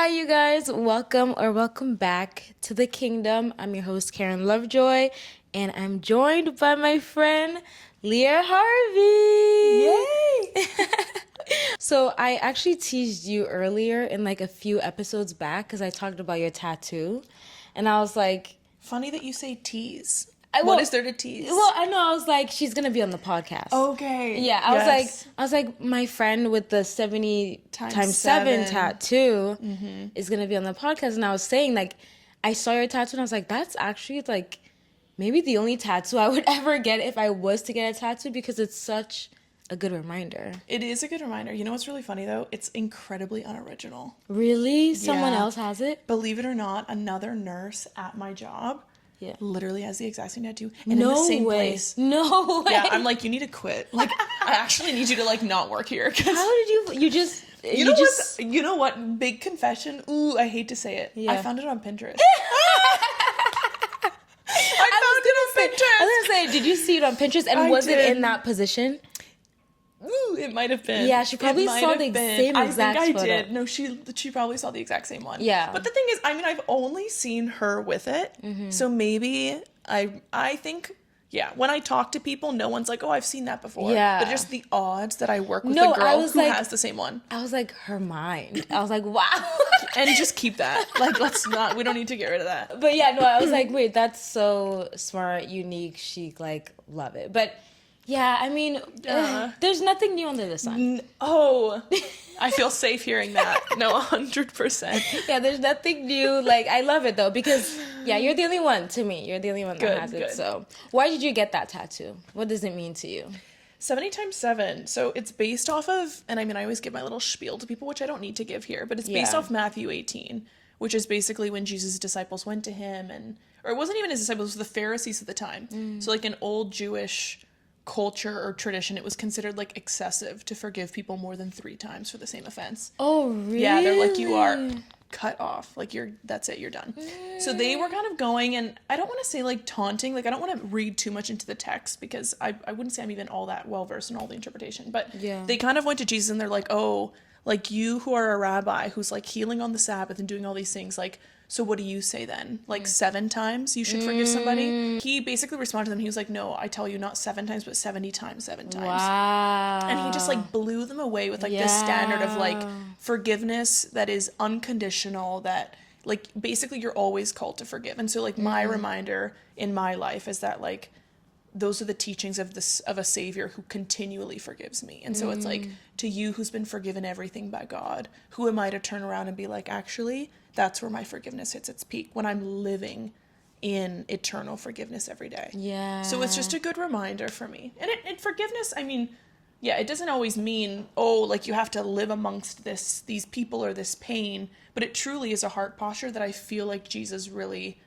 Hi, you guys. Welcome back to the kingdom. I'm your host, Karen Lovejoy, and I'm joined by my friend, Leah Harvey. Yay! So I actually teased you earlier in like a few episodes back because I talked about your tattoo, and I was like, Funny that you say tease. well, What is there to tease? well, I know. I was like, she's gonna be on the podcast. Okay. Yeah, I was like, my friend with the 70 times 7 tattoo is gonna be on the podcast, and I was saying like, I saw your tattoo, and I was like, that's actually like, maybe the only tattoo I would ever get if I was to get a tattoo because it's such a good reminder. It is a good reminder. You know what's really funny though? It's incredibly unoriginal. Really? Someone else has it? Believe it or not, another nurse at my job literally has the exact same tattoo and No in the same way. place. No way. Yeah, I'm like, you need to quit. Like, I actually need you to like not work here. How did you just... You know what? Big confession. Ooh, I hate to say it. Yeah. I found it on Pinterest. I found it on Pinterest. I was gonna say, did you see it on Pinterest? And was it in that position? Ooh, it might have been. Yeah, she probably saw the same exact I think photo. I did. No, she probably saw the exact same one. Yeah. But the thing is, I mean, I've only seen her with it. Mm-hmm. So maybe I think, yeah, when I talk to people, no one's like, oh, I've seen that before. Yeah. But just the odds that I work with a girl who has the same one. I was like, her mind. I was like, wow. And just keep that. Like, we don't need to get rid of that. But yeah, no, I was like, wait, that's so smart, unique, chic, like, love it. But yeah, I mean, there's nothing new under the sun. I feel safe hearing that. No, 100%. Yeah, there's nothing new. Like, I love it though, because yeah, you're the only one to me. You're the only one that has it. So why did you get that tattoo? What does it mean to you? 70 times 7. So it's based off of, and I mean, I always give my little spiel to people, which I don't need to give here, but it's based off Matthew 18, which is basically when Jesus' disciples went to him or it wasn't even his disciples, it was the Pharisees at the time. So like an old Jewish culture or tradition, it was considered like excessive to forgive people more than 3 times for the same offense. Oh, really? Yeah, they're like, you are cut off. Like, that's it, you're done. So they were kind of going, and I don't want to say like taunting, like I don't want to read too much into the text because I wouldn't say I'm even all that well versed in all the interpretation, but they kind of went to Jesus and they're like, oh, like you who are a rabbi who's like healing on the Sabbath and doing all these things, like, so what do you say then? Like 7 times you should forgive somebody? He basically responded to them. He was like, no, I tell you, not 7 times, but 70 times 7 times. Wow. And he just like blew them away with like this standard of like forgiveness that is unconditional, that like basically you're always called to forgive. And so like my reminder in my life is that like those are the teachings of a savior who continually forgives me. And so it's like, to you who's been forgiven everything by God, who am I to turn around and be like, actually, that's where my forgiveness hits its peak, when I'm living in eternal forgiveness every day. Yeah. So it's just a good reminder for me. And forgiveness, I mean, yeah, it doesn't always mean, oh, like you have to live amongst these people or this pain, but it truly is a heart posture that I feel like Jesus really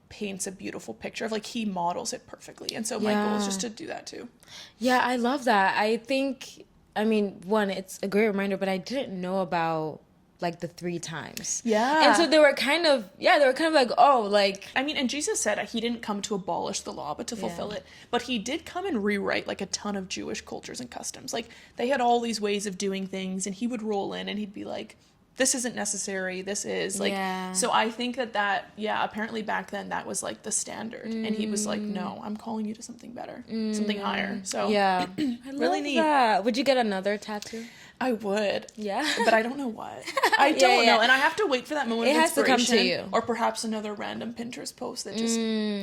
paints a beautiful picture of. Like, he models it perfectly. And so my goal is just to do that too. Yeah, I love that. I think, I mean, one, it's a great reminder, but I didn't know about like the 3 times. Yeah. And so they were kind of like, oh, like, I mean, and Jesus said he didn't come to abolish the law, but to fulfill it. But he did come and rewrite like a ton of Jewish cultures and customs. Like, they had all these ways of doing things, and he would roll in and he'd be like, this isn't necessary, this is like, so I think that apparently back then that was like the standard. And he was like, no, I'm calling you to something better, something higher. So yeah. I really neat. That. Would you get another tattoo? I would. Yeah. But I don't know what. I don't know. And I have to wait for that moment of inspiration. It has to come to you. Or perhaps another random Pinterest post that just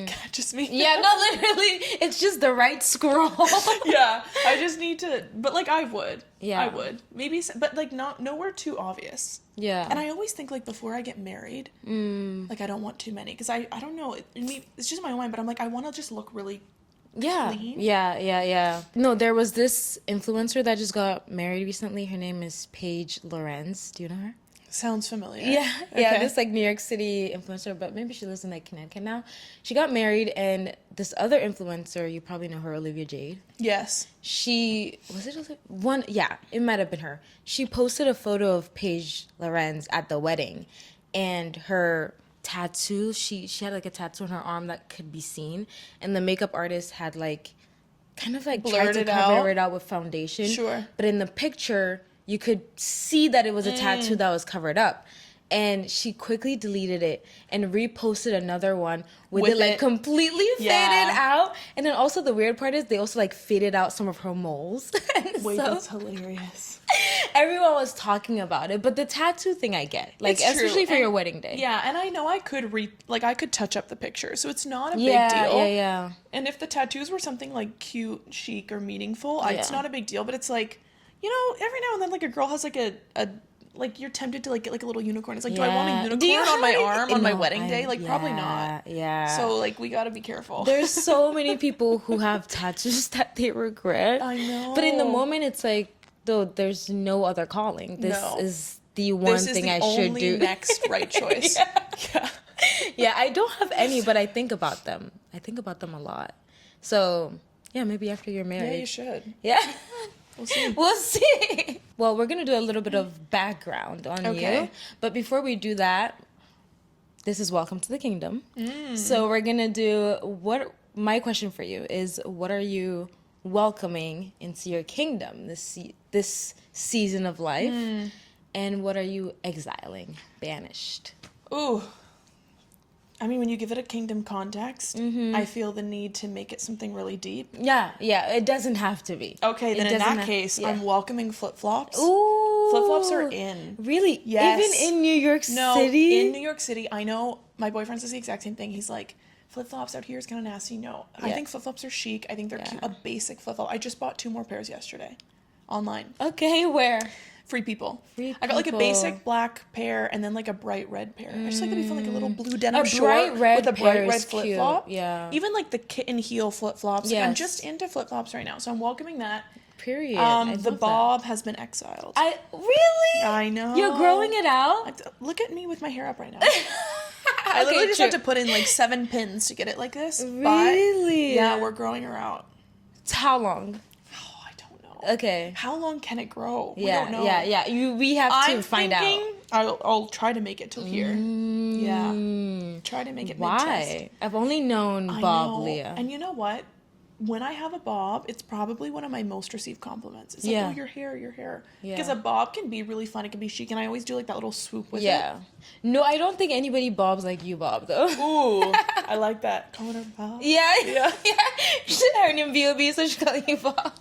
catches me. Yeah, no, literally. It's just the right scroll. Yeah. I just need to, but like I would. Yeah. I would. Maybe, but like nowhere too obvious. Yeah. And I always think like before I get married, like I don't want too many. Because I don't know. It's just my own mind, but I'm like, I want to just look really clean. Yeah. No, there was this influencer that just got married recently. Her name is Paige Lorenz. Do you know her? Sounds familiar. Yeah. Okay. Yeah, this like New York City influencer, but maybe she lives in like Connecticut now. She got married, and this other influencer, you probably know her, Olivia Jade. Yes. It might have been her. She posted a photo of Paige Lorenz at the wedding, and her tattoo, she had like a tattoo on her arm that could be seen, and the makeup artist had like kind of like tried to cover it out with foundation. Sure. But in the picture, you could see that it was a tattoo that was covered up. and she quickly deleted it and reposted another one with it like it. completely faded out. And then also the weird part is they also like faded out some of her moles. Wait, so that's hilarious. everyone was talking about it, but the tattoo thing I get, like, It's true. especially for And- your wedding day. Yeah, and I know I could I could touch up the picture, so it's not a big Yeah, deal. yeah. And if the tattoos were something like cute, chic, or meaningful, it's not a big deal. But it's like, you know, every now and then, like a girl has like a like you're tempted to like get like a little unicorn. It's like, do I want a unicorn on my arm on my wedding day? Like, probably not. Yeah. So like, we gotta be careful. There's so many people who have tattoos that they regret. I know. But in the moment, it's like, though, there's no other calling. This is the one thing I should do. Next right choice. Yeah. Yeah, I don't have any, but I think about them. I think about them a lot. So, yeah, maybe after you're married. Yeah, you should. Yeah. We'll see. We'll see. Well, we're going to do a little bit of background on you. But before we do that, this is Welcome to the Kingdom. So we're going to do my question for you is, what are you welcoming into your kingdom this season of life? And what are you exiling, banished? Ooh. I mean, when you give it a kingdom context, I feel the need to make it something really deep. Yeah, it doesn't have to be. Okay, then in that case, I'm welcoming flip-flops. Ooh. Flip-flops are in. Really? Yes. Even in New York City? No, in New York City, I know my boyfriend says the exact same thing. He's like, flip-flops out here is kind of nasty. No, I think flip-flops are chic. I think they're cute. A basic flip-flop. I just bought 2 more pairs yesterday online. Okay, where? Free People. I got like a basic black pair and then like a bright red pair. I just like it'd be fun, like a little blue denim short with a bright red flip flop. Yeah. Even like the kitten heel flip flops. Yes. I'm just into flip flops right now, so I'm welcoming that. Period. The bob has been exiled. Really? I know. You're growing it out? Look at me with my hair up right now. I literally just had to put in like 7 pins to get it like this. Really? But yeah, we're growing her out. How long? Okay. How long can it grow? Yeah, we don't know. yeah. We have to find out. I'll try to make it till here. Yeah. Try to make it Why? mid-chest. I've only known Bob, Leah. And you know what? When I have a bob, it's probably one of my most received compliments. It's like, oh, your hair. Yeah. Because a bob can be really fun. It can be chic. And I always do like that little swoop with it. Yeah. No, I don't think anybody bobs like you bob, though. Ooh. I like that. Calling her bob. Yeah. You should have her name B.O.B. so she call you Bob.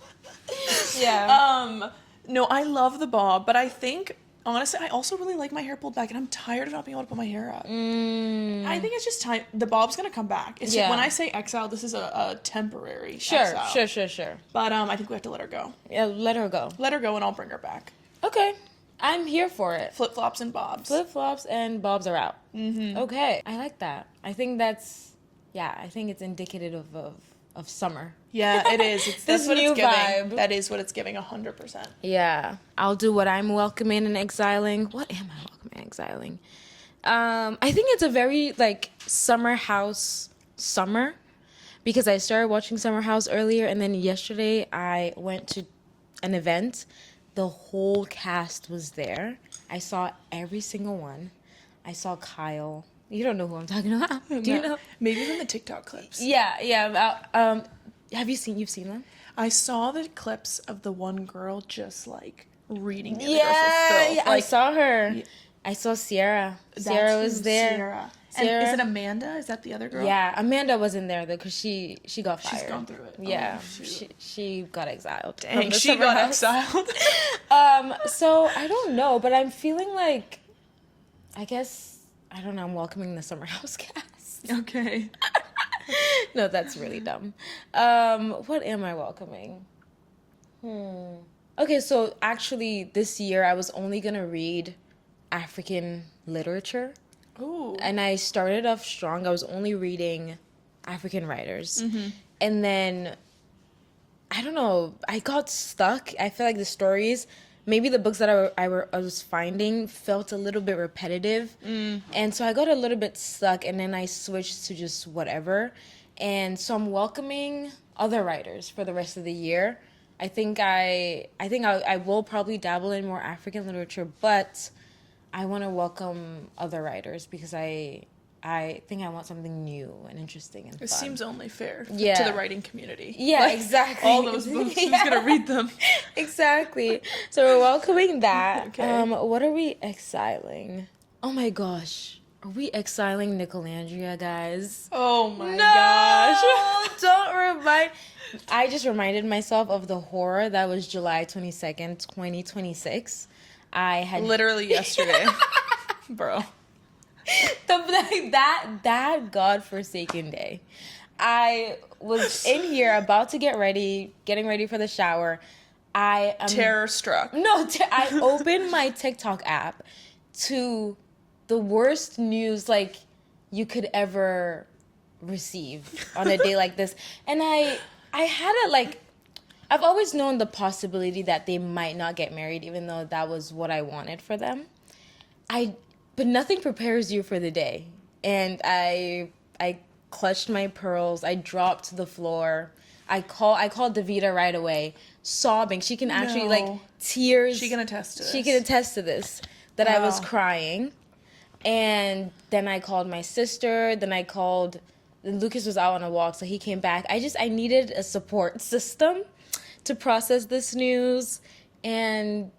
Yeah. No, I love the bob, but I think honestly, I also really like my hair pulled back, and I'm tired of not being able to put my hair up. I think it's just time. The bob's gonna come back. It's just, when I say exile, this is a temporary exile. Sure. But I think we have to let her go. Yeah, let her go. Let her go, and I'll bring her back. Okay, I'm here for it. Flip flops and bobs. Flip flops and bobs are out. Okay, I like that. I think I think it's indicative of summer. Yeah, it is. That's what new it's giving. vibe. That is what it's giving, 100%. Yeah. I'll do what I'm welcoming and exiling. What am I welcoming and exiling? I think it's a very, like, summer because I started watching Summer House earlier, and then yesterday I went to an event. The whole cast was there. I saw every single one. I saw Kyle. You don't know who I'm talking about. Do you know? Maybe from the TikTok clips. Yeah. You've seen them? I saw the clips of the one girl just like reading the other Yeah, girl for filth. I saw her. I saw Sierra. Sierra was there. Sierra. And is it Amanda? Is that the other girl? Yeah, Amanda wasn't there though because she got fired. She's gone through it. Yeah, oh, she got exiled. Dang, she got exiled. So I don't know, but I'm feeling like, I guess, I don't know, I'm welcoming the Summer House cast. Okay. No, that's really dumb. What am I welcoming? Okay, so actually this year I was only gonna read African literature. Ooh. And I started off strong. I was only reading African writers. And then, I don't know, I got stuck. I feel like the stories, maybe the books that I was finding felt a little bit repetitive. And so I got a little bit stuck, and then I switched to just whatever. And so I'm welcoming other writers for the rest of the year. I think I will probably dabble in more African literature, but I want to welcome other writers because I think I want something new and interesting and fun. It seems only fair to the writing community. Yeah, like, exactly. All those books, who's going to read them? Exactly. So we're welcoming that. Okay. What are we exiling? Oh my gosh. Are we exiling Nicolandria, guys? Oh my gosh. Don't remind. I just reminded myself of the horror that was July 22nd, 2026. I had literally yesterday. Bro. That godforsaken day. I was in here about to getting ready for the shower. I am terror struck. No, I opened my TikTok app to the worst news like you could ever receive on a day like this. And I had it like, I've always known the possibility that they might not get married, even though that was what I wanted for them. But nothing prepares you for the day. And I clutched my pearls. I dropped to the floor. I called Davida right away, sobbing. She can actually, like, tears. She can attest to this. She can attest to this, that I was crying. And then I called my sister. Then Lucas was out on a walk, so he came back. I needed a support system to process this news. And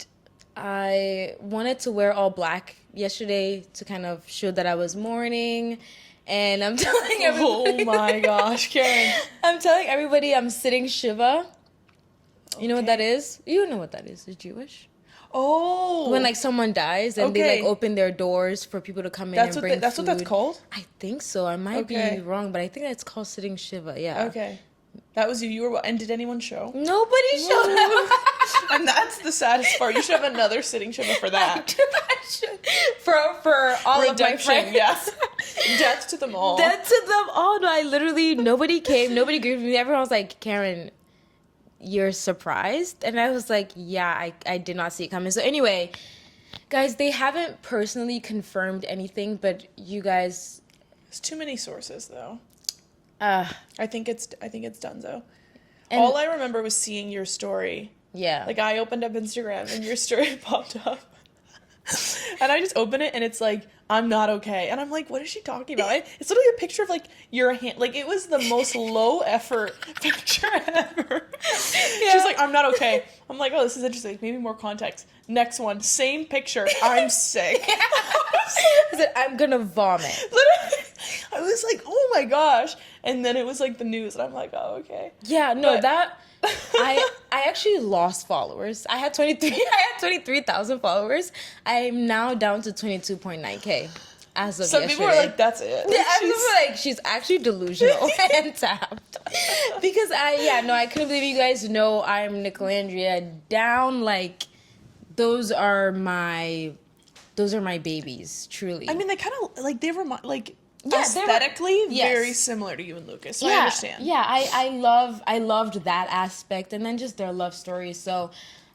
I wanted to wear all black yesterday to kind of show that I was mourning. And I'm telling everybody. Oh my gosh, Karen. I'm telling everybody I'm sitting Shiva. You know what that is? You know what that is. It's Jewish. Oh. When like someone dies and they like open their doors for people to come in and bring food. That's what that's called? I think so. I might be wrong, but I think that's called sitting Shiva. Yeah. Okay. That was you. You were, and did anyone show? Nobody showed up. And that's the saddest part. You should have another sitting Shiva for that. For all redemption, of my friends. Yes. Death to them all. Death to them all. No, nobody came. Nobody agreed with me. Everyone was like, Karen, you're surprised? And I was like, yeah, I did not see it coming. So anyway, guys, they haven't personally confirmed anything, but you guys... There's too many sources, though. I think it's donezo. All I remember was seeing your story. Yeah. Like, I opened up Instagram and your story popped up. And I just open it and it's like, I'm not okay. And I'm like, what is she talking about? It's literally a picture of like your hand. Like, it was the most low effort picture ever. Yeah. She's like, I'm not okay. I'm like, oh, this is interesting. Maybe more context. Next one, same picture. I'm sick. I said, I'm gonna vomit. Literally, I was like, oh my gosh. And then it was like the news and I'm like, oh, okay. Yeah, no, I actually lost followers. I had 23,000 followers. I'm now down to 22.9K as of yesterday. Some people are like, that's it. Yeah, some people are like, she's actually delusional and tapped. Because I couldn't believe you guys know I'm Nicolandria down. Like, those are my babies, truly. I mean, they kind of like, they remind, like, aesthetically very similar to you and Lucas, so I understand. Yeah, I loved that aspect, and then just their love stories. So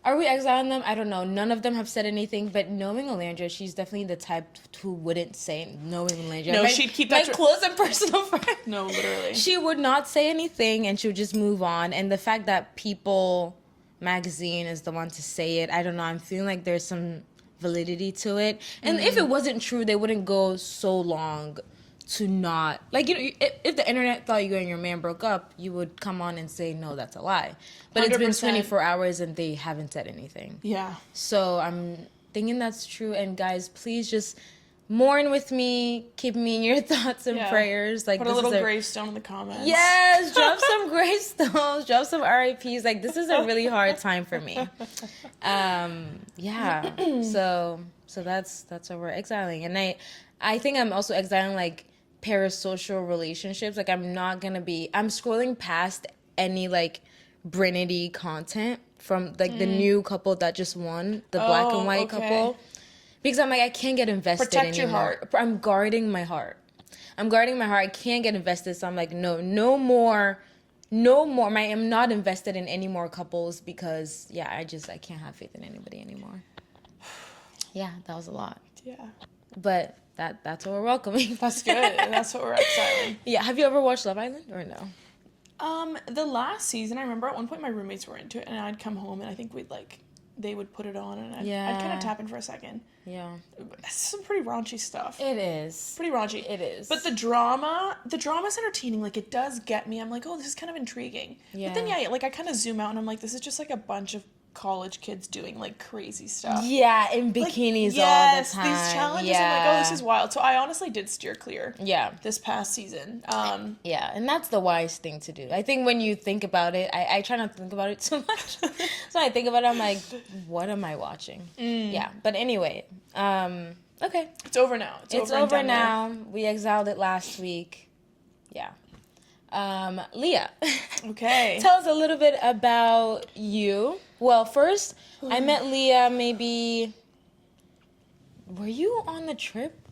are we exiling them? I don't know. None of them have said anything, but knowing Alandra, she's definitely the type who wouldn't say knowing Alandra. No, she'd keep that my close and personal friend. No, literally. She would not say anything, and she would just move on. And the fact that People magazine is the one to say it, I don't know. I'm feeling like there's some validity to it. And if it wasn't true, they wouldn't go so long to not, like, you know, if the internet thought you and your man broke up, you would come on and say, no, that's a lie. But 100%. It's been 24 hours and they haven't said anything. Yeah. So I'm thinking that's true. And guys, please just mourn with me. Keep me in your thoughts and prayers. Like, put a little gravestone in the comments. Yes, drop some gravestones, drop some RIPs. Like, this is a really hard time for me. Yeah. So that's what we're exiling. And I think I'm also exiling, like, parasocial relationships. Like, I'm scrolling past any, like, Brinity content from, like, the new couple that just won, the black and white couple. Because I'm like, I can't get invested anymore. Protect your heart. I'm guarding my heart. I can't get invested. So I'm like, no more. I am not invested in any more couples because, I can't have faith in anybody anymore. Yeah, that was a lot. Yeah. But that's what we're welcoming. That's good. That's what we're exiling. Yeah. Have you ever watched Love Island or no? The last season, I remember at one point my roommates were into it, and I'd come home and I think they would put it on, and I'd kind of tap in for a second. Yeah. It's some pretty raunchy stuff. It is. Pretty raunchy. It is. But the drama's entertaining. Like, it does get me. I'm like, oh, this is kind of intriguing. Yeah. But then, I kind of zoom out and I'm like, this is just like a bunch of college kids doing like crazy stuff. Yeah, in bikinis like, all the yes, time. These challenges, yeah. I'm like, oh, this is wild. So I honestly did steer clear. Yeah. This past season. Yeah, and that's the wise thing to do. I think when you think about it, I try not to think about it too much. So when I think about it, I'm like, what am I watching? Yeah, but anyway, okay. It's over now. It's over now. We exiled it last week. Yeah. Leah. Okay. Tell us a little bit about you. Well, first, I met Leah maybe... Were you on the trip?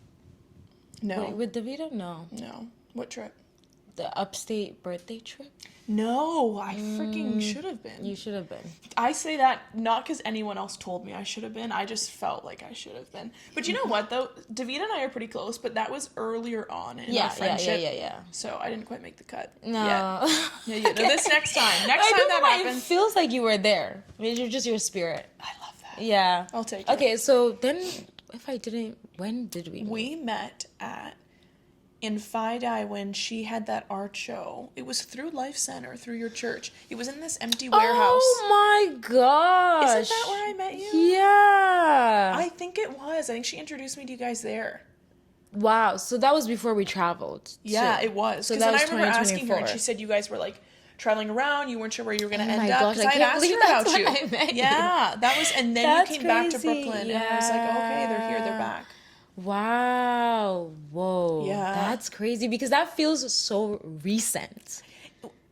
No. With Davida? No. No. What trip? The upstate birthday trip? No, I freaking should have been. You should have been. I say that not because anyone else told me I should have been. I just felt like I should have been. But you know what, though? Davida and I are pretty close, but that was earlier on in our friendship. Yeah. So I didn't quite make the cut. No. Yeah. No, this next time. Next time that happens. It feels like you were there. I mean, you're just your spirit. I love that. Yeah. I'll take it. Okay, so then, when did we meet? We met in Fidei when she had that art show. It was through Life Center, through your church. It was in this empty warehouse. Oh my gosh. Isn't that where I met you? Yeah. I think it was. I think she introduced me to you guys there. Wow. So that was before we traveled. Yeah, too. it was. So Because that then was I remember asking her, and 2024. she said you guys were like traveling around. You weren't sure where you were going to end my up. gosh, Because I I had can't asked believe her that's about you. when I met you. Yeah, that was, and then That's you came back to crazy. Brooklyn, and I was like, okay, they're here, they're back. Wow. Whoa. Yeah. That's crazy because that feels so recent.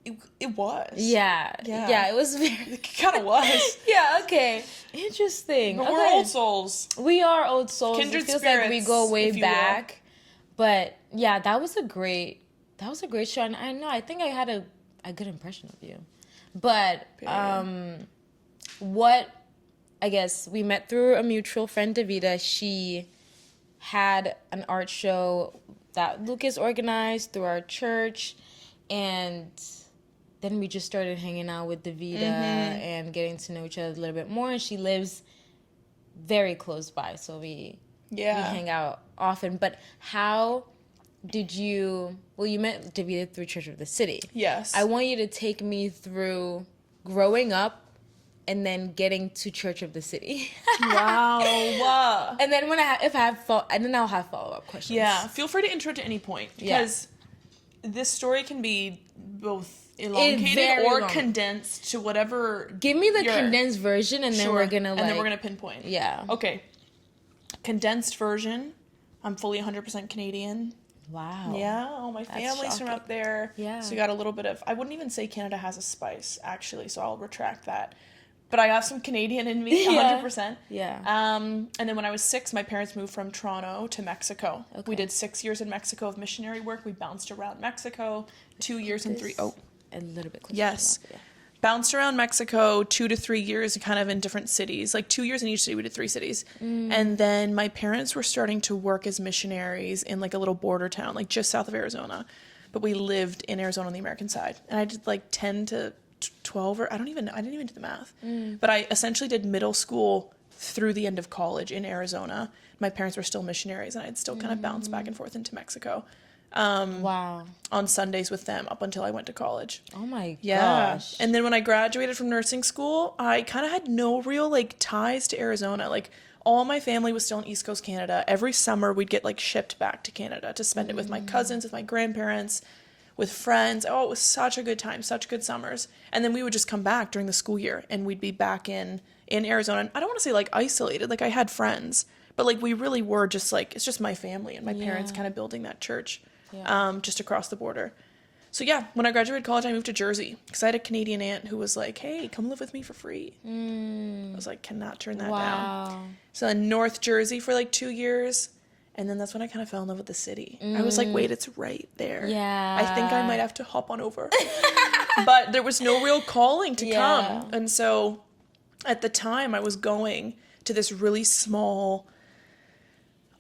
It was. Yeah. Yeah, it was very... It kind of was. Yeah, okay. Interesting. But okay. we're old souls. We are old souls. Kindred it feels like we spirits, go way if you will. back. But yeah, that was a great show. And I think I had a good impression of you. But I guess we met through a mutual friend, Davida. She had an art show that Lucas organized through our church, and then we just started hanging out with Davida and getting to know each other a little bit more. And she lives very close by, so we hang out often. But how did you... Well, you met Davida through Church of the City. Yes. I want you to take me through growing up and then getting to Church of the City. Wow. And then I'll have follow-up questions. Yeah, feel free to interrupt at any point because this story can be both elongated or condensed to whatever. Give me the condensed version, and then we're gonna pinpoint. Yeah. Okay. Condensed version. I'm fully 100% Canadian. Wow. Yeah. Oh, my family's from up there. Yeah. So you got a little bit of. I wouldn't even say Canada has a spice actually, so I'll retract that. But I have some Canadian in me, 100%. Yeah. And then when I was 6, my parents moved from Toronto to Mexico. Okay. We did 6 years in Mexico of missionary work. We bounced around Mexico, 2 years and 3... Oh. A little bit closer. Yes. To that, Bounced around Mexico 2 to 3 years, kind of in different cities. Like 2 years in each city, we did 3 cities. And then my parents were starting to work as missionaries in like a little border town, like just south of Arizona. But we lived in Arizona on the American side. And I did like 10 to 12 or I didn't even do the math. But I essentially did middle school through the end of college in Arizona. My parents were still missionaries, and I'd still kind of bounce back and forth into Mexico. Wow. On Sundays with them up until I went to college. Oh my gosh. And then when I graduated from nursing school, I kind of had no real like ties to Arizona. Like all my family was still in East Coast Canada. Every summer we'd get like shipped back to Canada to spend it with my cousins, with my grandparents, with friends. Oh, it was such a good time, such good summers. And then we would just come back during the school year and we'd be back in Arizona. And I don't want to say like isolated, like I had friends, but like we really were just like, it's just my family and my parents kind of building that church just across the border. So yeah, when I graduated college, I moved to Jersey because I had a Canadian aunt who was like, hey, come live with me for free. I was like, cannot turn that down. So in North Jersey for like 2 years. And then that's when I kind of fell in love with the city. I was like, wait, it's right there. Yeah. I think I might have to hop on over. But there was no real calling to come. And so at the time I was going to this really small,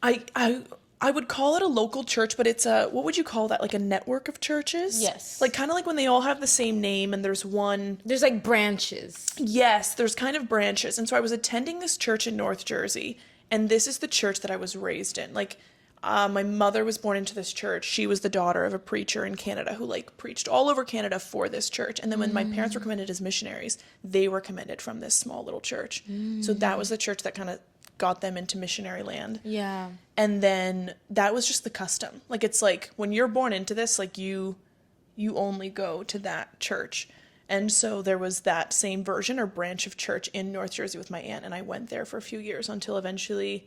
I would call it a local church, but it's what would you call that? Like a network of churches? Yes. Like kind of like when they all have the same name and there's one. There's like branches. Yes, there's kind of branches. And so I was attending this church in North Jersey. And this is the church that I was raised in. Like, My mother was born into this church. She was the daughter of a preacher in Canada who like preached all over Canada for this church. And then when my parents were commended as missionaries, they were commended from this small little church. So that was the church that kind of got them into missionary land. Yeah. And then that was just the custom. Like, it's like when you're born into this, like you only go to that church. And so there was that same version or branch of church in North Jersey with my aunt. And I went there for a few years until eventually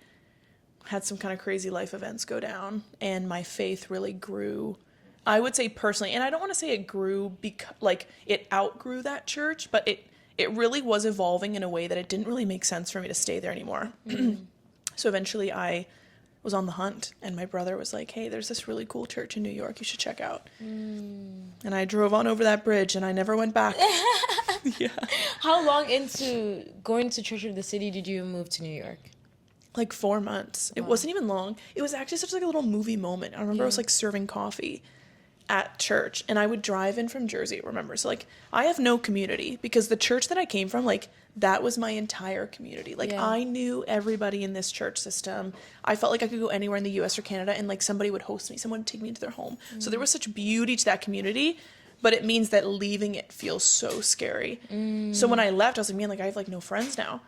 had some kind of crazy life events go down, and my faith really grew, I would say personally. And I don't want to say it grew because like it outgrew that church, but it really was evolving in a way that it didn't really make sense for me to stay there anymore. So eventually I was on the hunt, and my brother was like, hey, there's this really cool church in New York you should check out. And I drove on over that bridge, and I never went back. Yeah. How long into going to Church of the City did you move to New York? Like 4 months. It wasn't even long. It was actually such like a little movie moment. I remember I was like serving coffee at church, and I would drive in from Jersey, remember. So like I have no community because the church that I came from, like that was my entire community. Like I knew everybody in this church system. I felt like I could go anywhere in the US or Canada and like somebody would host me. Someone would take me into their home. So there was such beauty to that community, but it means that leaving it feels so scary. So when I left, I was like, man, like I have like no friends now.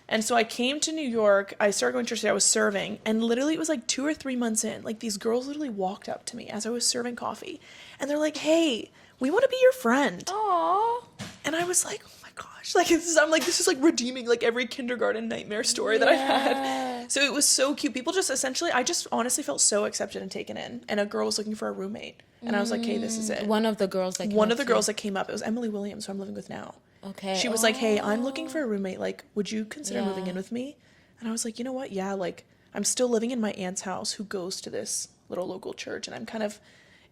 And so I came to New York, I started going to church, I was serving, and literally it was like 2 or 3 months in, like these girls literally walked up to me as I was serving coffee, and they're like, hey, we want to be your friend. Aww. And I was like, oh my gosh, like this is like redeeming like every kindergarten nightmare story that I've had. So it was so cute. People just essentially, I just honestly felt so accepted and taken in, and a girl was looking for a roommate, and I was like, hey, this is it. One of the girls that came up, it was Emily Williams, who I'm living with now. Okay. She was like, hey, I'm looking for a roommate. Like, would you consider moving in with me? And I was like, you know what? Yeah, like, I'm still living in my aunt's house who goes to this little local church. And I'm kind of,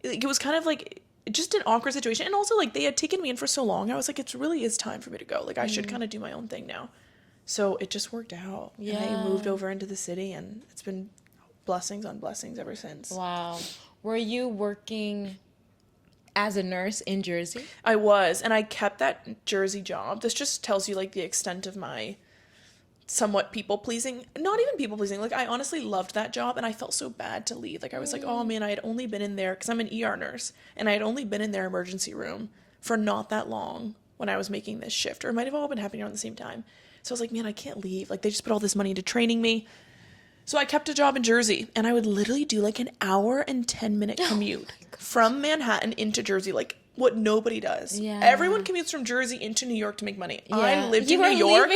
it was kind of like, just an awkward situation. And also, like, they had taken me in for so long. I was like, it really is time for me to go. Like, I should kind of do my own thing now. So it just worked out. Yeah. And I moved over into the city, and it's been blessings on blessings ever since. Wow. Were you working as a nurse in Jersey? I was, and I kept that Jersey job. This just tells you like the extent of my somewhat people-pleasing, not even people-pleasing, like I honestly loved that job, and I felt so bad to leave. Like I was like, oh man, I had only been in there, because I'm an ER nurse, and I had only been in their emergency room for not that long when I was making this shift, or it might have all been happening around the same time. So I was like, man, I can't leave. Like they just put all this money into training me. So I kept a job in Jersey, and I would literally do like an hour and 10-minute commute from Manhattan into Jersey, like what nobody does. Yeah. Everyone commutes from Jersey into New York to make money. Yeah. I lived in New York,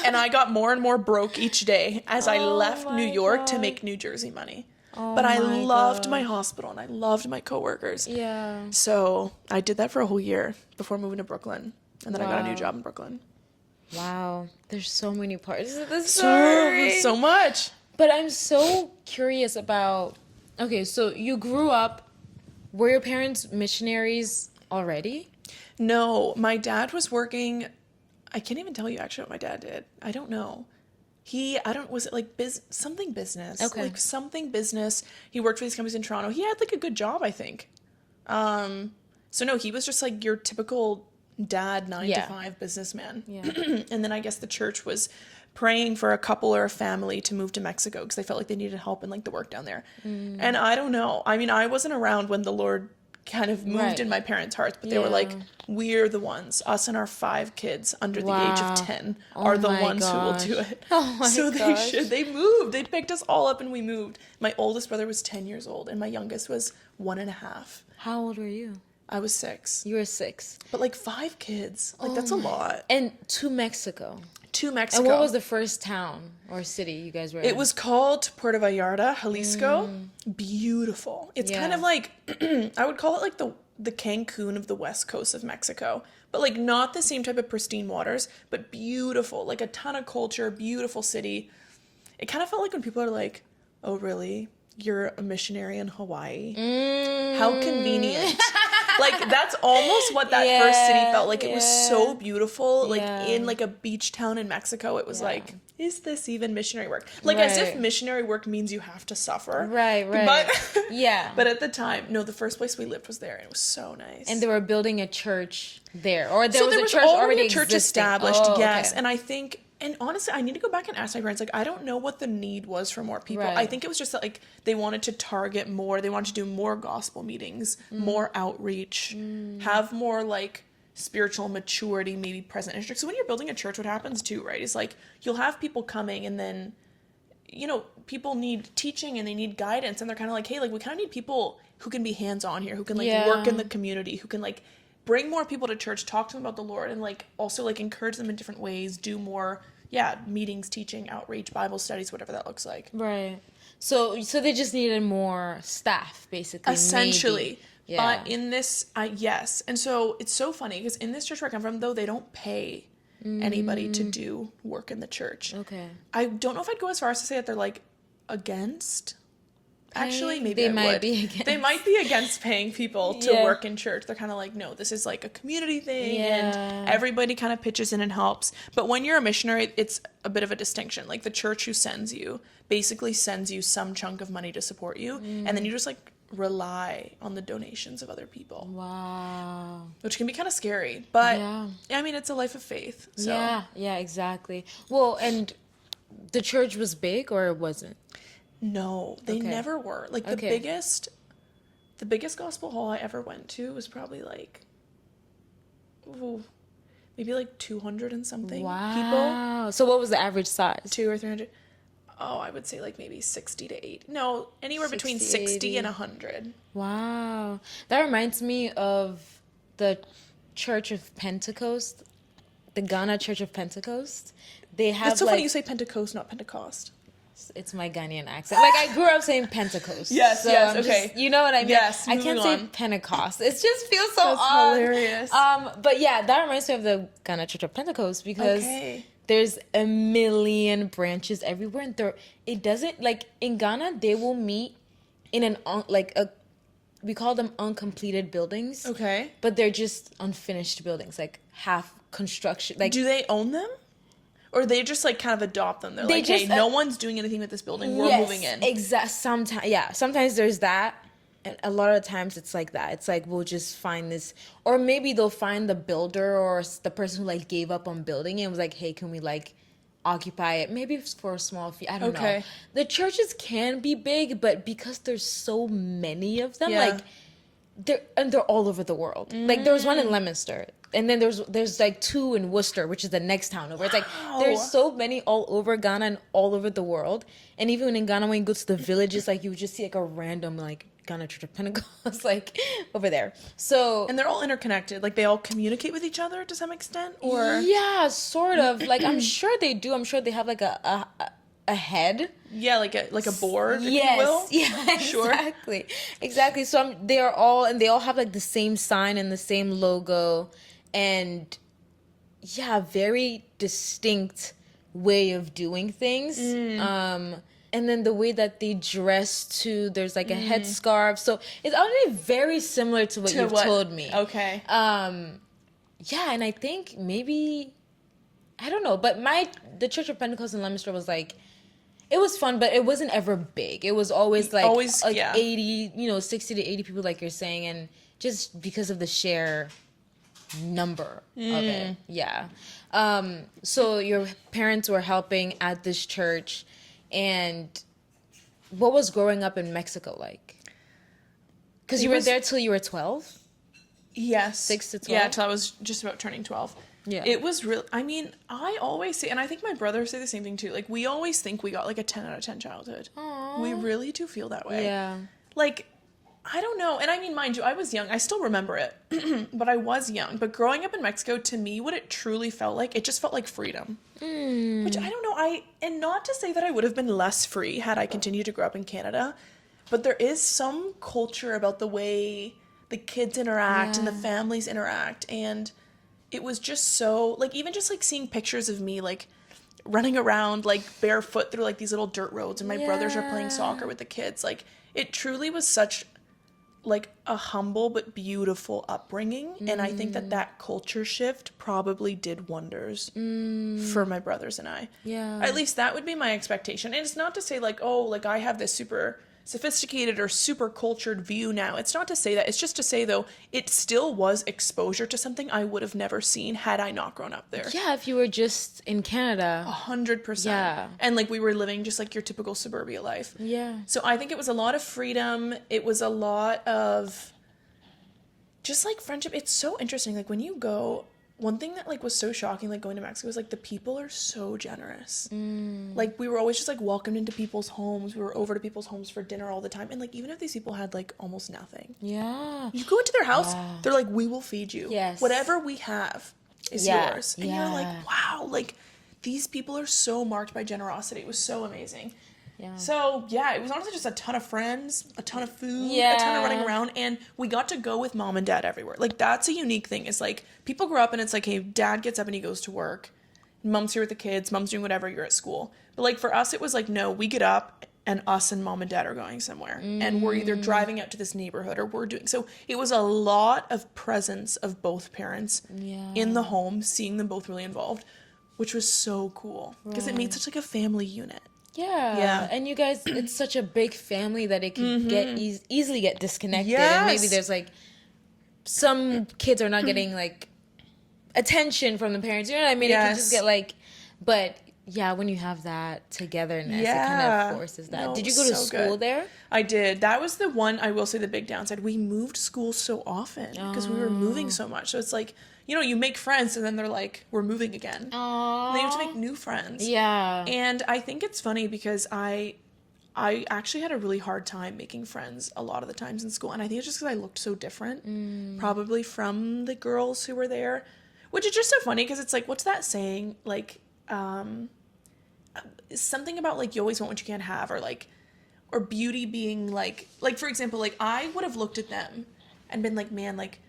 and I got more and more broke each day as I left New York to make New Jersey money. But I loved my hospital, and I loved my coworkers. Yeah. So I did that for a whole year before moving to Brooklyn, and then I got a new job in Brooklyn. Wow. There's so many parts of this story. So much. But I'm so curious about, okay, so you grew up, were your parents missionaries already? No, my dad was working, I can't even tell you actually what my dad did. I don't know. Was it like something business? Okay. Like something business. He worked for these companies in Toronto. He had like a good job, I think. So no, he was just like your typical dad, 9 to 5 businessman. Yeah. And then I guess the church was praying for a couple or a family to move to Mexico because they felt like they needed help in like the work down there. And I don't know. I mean, I wasn't around when the Lord kind of moved in my parents' hearts, but they were like, we're the ones, us and our 5 kids under the age of 10 are the ones who will do it. So they moved. They picked us all up and we moved. My oldest brother was 10 years old and my youngest was 1.5. How old were you? I was 6. You were 6. But like 5 kids. Like that's a lot. And to Mexico. To Mexico. And what was the first town or city you guys were in? It was called Puerto Vallarta, Jalisco. Beautiful. It's kind of like, I would call it like the Cancun of the west coast of Mexico. But like not the same type of pristine waters, but beautiful. Like a ton of culture, beautiful city. It kind of felt like when people are like, oh really? You're a missionary in Hawaii? How convenient. Like that's almost what that first city felt like. It was so beautiful, like in like a beach town in Mexico. It was like, is this even missionary work? Like as if missionary work means you have to suffer. Right. But but at the time, no, the first place we lived was there, and it was so nice. And they were building a church there, or there was a church already a church existing. established. Yes, okay. And I think And honestly, I need to go back and ask my parents. Like, I don't know what the need was for more people. Right. I think it was just that, like, they wanted to target more. They wanted to do more gospel meetings, more outreach, have more, like, spiritual maturity maybe present in church. So when you're building a church, what happens too, right, is, like, you'll have people coming and then, you know, people need teaching and they need guidance. And they're kind of like, hey, like, we kind of need people who can be hands-on here, who can, like, work in the community, who can, like, bring more people to church, talk to them about the Lord, and, like, also, like, encourage them in different ways, do more, meetings, teaching, outreach, Bible studies, whatever that looks like. Right. So they just needed more staff, basically. Essentially. Maybe. But in this, yes. And so it's so funny because in this church where I come from, though, they don't pay anybody to do work in the church. Okay. I don't know if I'd go as far as to say that they're, like, against. Actually, maybe they I might would. be against. They might be against paying people to work in church. They're kind of like, no, this is like a community thing, and everybody kind of pitches in and helps. But when you're a missionary, it's a bit of a distinction. Like, the church who sends you basically sends you some chunk of money to support you, and then you just, like, rely on the donations of other people. Wow. Which can be kind of scary. But, I mean, it's a life of faith. So. Yeah, exactly. Well, and the church was big, or it wasn't? No, they never were. Like, the biggest gospel hall I ever went to was probably, like, maybe, like, 200 and something people. So what was the average size? 200 or 300. Oh, I would say, like, maybe 60 to 80. No, anywhere between 60 and 100. Wow. That reminds me of the Church of Pentecost, the Ghana Church of Pentecost. They have, it's so funny you say Pentecost, not Pentecost. It's my Ghanaian accent. Like, I grew up saying Pentecost. Yes, okay. You know what I mean? Yes, I can't say Pentecost. It just feels so odd. Hilarious. But yeah, that reminds me of the Ghana Church of Pentecost because there's a million branches everywhere, and it doesn't, like, in Ghana they will meet in we call them uncompleted buildings. Okay. But they're just unfinished buildings, like half construction. Like, do they own them? Or they just, like, kind of adopt them. They're like, hey, no one's doing anything with this building. We're moving in. Sometimes there's that. And a lot of times it's like that. It's like, we'll just find this. Or maybe they'll find the builder or the person who, like, gave up on building it and was like, hey, can we, like, occupy it? Maybe it's for a small fee. I don't know. The churches can be big, but because there's so many of them, like, they're all over the world. Like, there was one in Leominster. And then there's like 2 in Worcester, which is the next town over. It's like, there's so many all over Ghana and all over the world. And even in Ghana, when you go to the villages, like, you would just see, like, a random, like, Ghana Church of Pentecost, like, over there. So, and they're all interconnected. Like, they all communicate with each other to some extent, or yeah, sort of. Like, I'm sure they do. I'm sure they have, like, a head. Yeah, like a board, if you will. Yeah, exactly. So they all have, like, the same sign and the same logo. And very distinct way of doing things. And then the way that they dress too, there's, like, a headscarf. So it's already very similar to what you've told me. Okay. And I think maybe, I don't know, but the Church of Pentecost in Leominster was, like, it was fun, but it wasn't ever big. It was always, like 80, 60 to 80 people, like you're saying, and just because of the sheer number of it. So your parents were helping at this church, and what was growing up in Mexico like? Because you were there till you were 12? Yes. 6 to 12? Yeah, till I was just about turning 12. Yeah. It was real. I mean, I always say, and I think my brothers say the same thing too, like, we always think we got, like, a 10 out of 10 childhood. Aww. We really do feel that way. Yeah. Like, I don't know. And I mean, mind you, I was young. I still remember it. But I was young. But growing up in Mexico, to me, what it truly felt like, it just felt like freedom. Which, I don't know. And not to say that I would have been less free had I continued to grow up in Canada. But there is some culture about the way the kids interact and the families interact. And it was just so, like, even just, like, seeing pictures of me, like, running around, like, barefoot through, like, these little dirt roads. And my brothers are playing soccer with the kids. Like, it truly was such, like, a humble but beautiful upbringing. And I think that culture shift probably did wonders for my brothers and I. Yeah. At least that would be my expectation. And it's not to say, like, oh, like, I have this super sophisticated or super cultured view now. It's not to say that. It's just to say, though, it still was exposure to something I would have never seen had I not grown up there. Yeah, if you were just in Canada. 100%. Yeah. And like we were living just like your typical suburbia life. Yeah. So I think it was a lot of freedom. It was a lot of just like friendship. It's so interesting. Like when you go, one thing that like was so shocking, like going to Mexico, was like the people are so generous. Like we were always just like welcomed into people's homes. We were over to people's homes for dinner all the time. And like even if these people had like almost nothing, Yeah. you go into their house, they're like, we will feed you. Yes. Whatever we have is yours. And you're like, wow, like these people are so marked by generosity. It was so amazing. Yeah. So, yeah, it was honestly just a ton of friends, a ton of food, a ton of running around, and we got to go with mom and dad everywhere. Like, that's a unique thing. It's like, people grow up and it's like, hey, dad gets up and he goes to work. Mom's here with the kids. Mom's doing whatever. You're at school. But, like, for us, it was like, no, we get up and us and mom and dad are going somewhere. And we're either driving out to this neighborhood or we're doing... So, it was a lot of presence of both parents in the home, seeing them both really involved, which was so cool. Because it made such, like, a family unit. Yeah. And you guys, it's such a big family that it can get easily get disconnected. And maybe there's like some kids are not getting like attention from the parents. You know what I mean? It can just get like, but yeah, when you have that togetherness, it kind of forces that. No, did you go to school there? I did. That was the one, I will say, the big downside. We moved schools so often because we were moving so much. So it's like, you know, you make friends and then they're like, we're moving again. Aww. And then you have to make new friends. Yeah. And I think it's funny because I actually had a really hard time making friends a lot of the times in school. And I think it's just because I looked so different, probably from the girls who were there, which is just so funny because it's like, what's that saying? Like, something about like, you always want what you can't have, or like, or beauty being like, for example, like I would have looked at them and been like, man, like,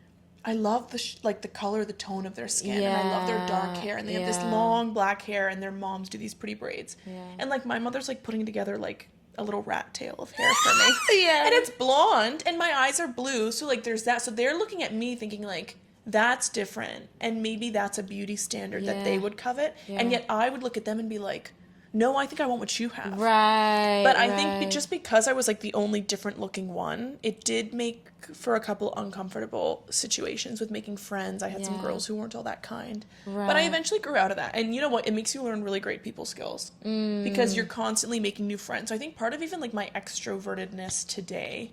I love the color, the tone of their skin, and I love their dark hair, and they have this long black hair, and their moms do these pretty braids, and like my mother's like putting together like a little rat tail of hair for me, and it's blonde, and my eyes are blue, so like there's that, so they're looking at me thinking like that's different, and maybe that's a beauty standard that they would covet, and yet I would look at them and be like, no, I think I want what you have. Right. But I think just because I was like the only different looking one, it did make for a couple uncomfortable situations with making friends. I had some girls who weren't all that kind. Right. But I eventually grew out of that. And you know what? It makes you learn really great people skills. Because you're constantly making new friends. So I think part of even like my extrovertedness today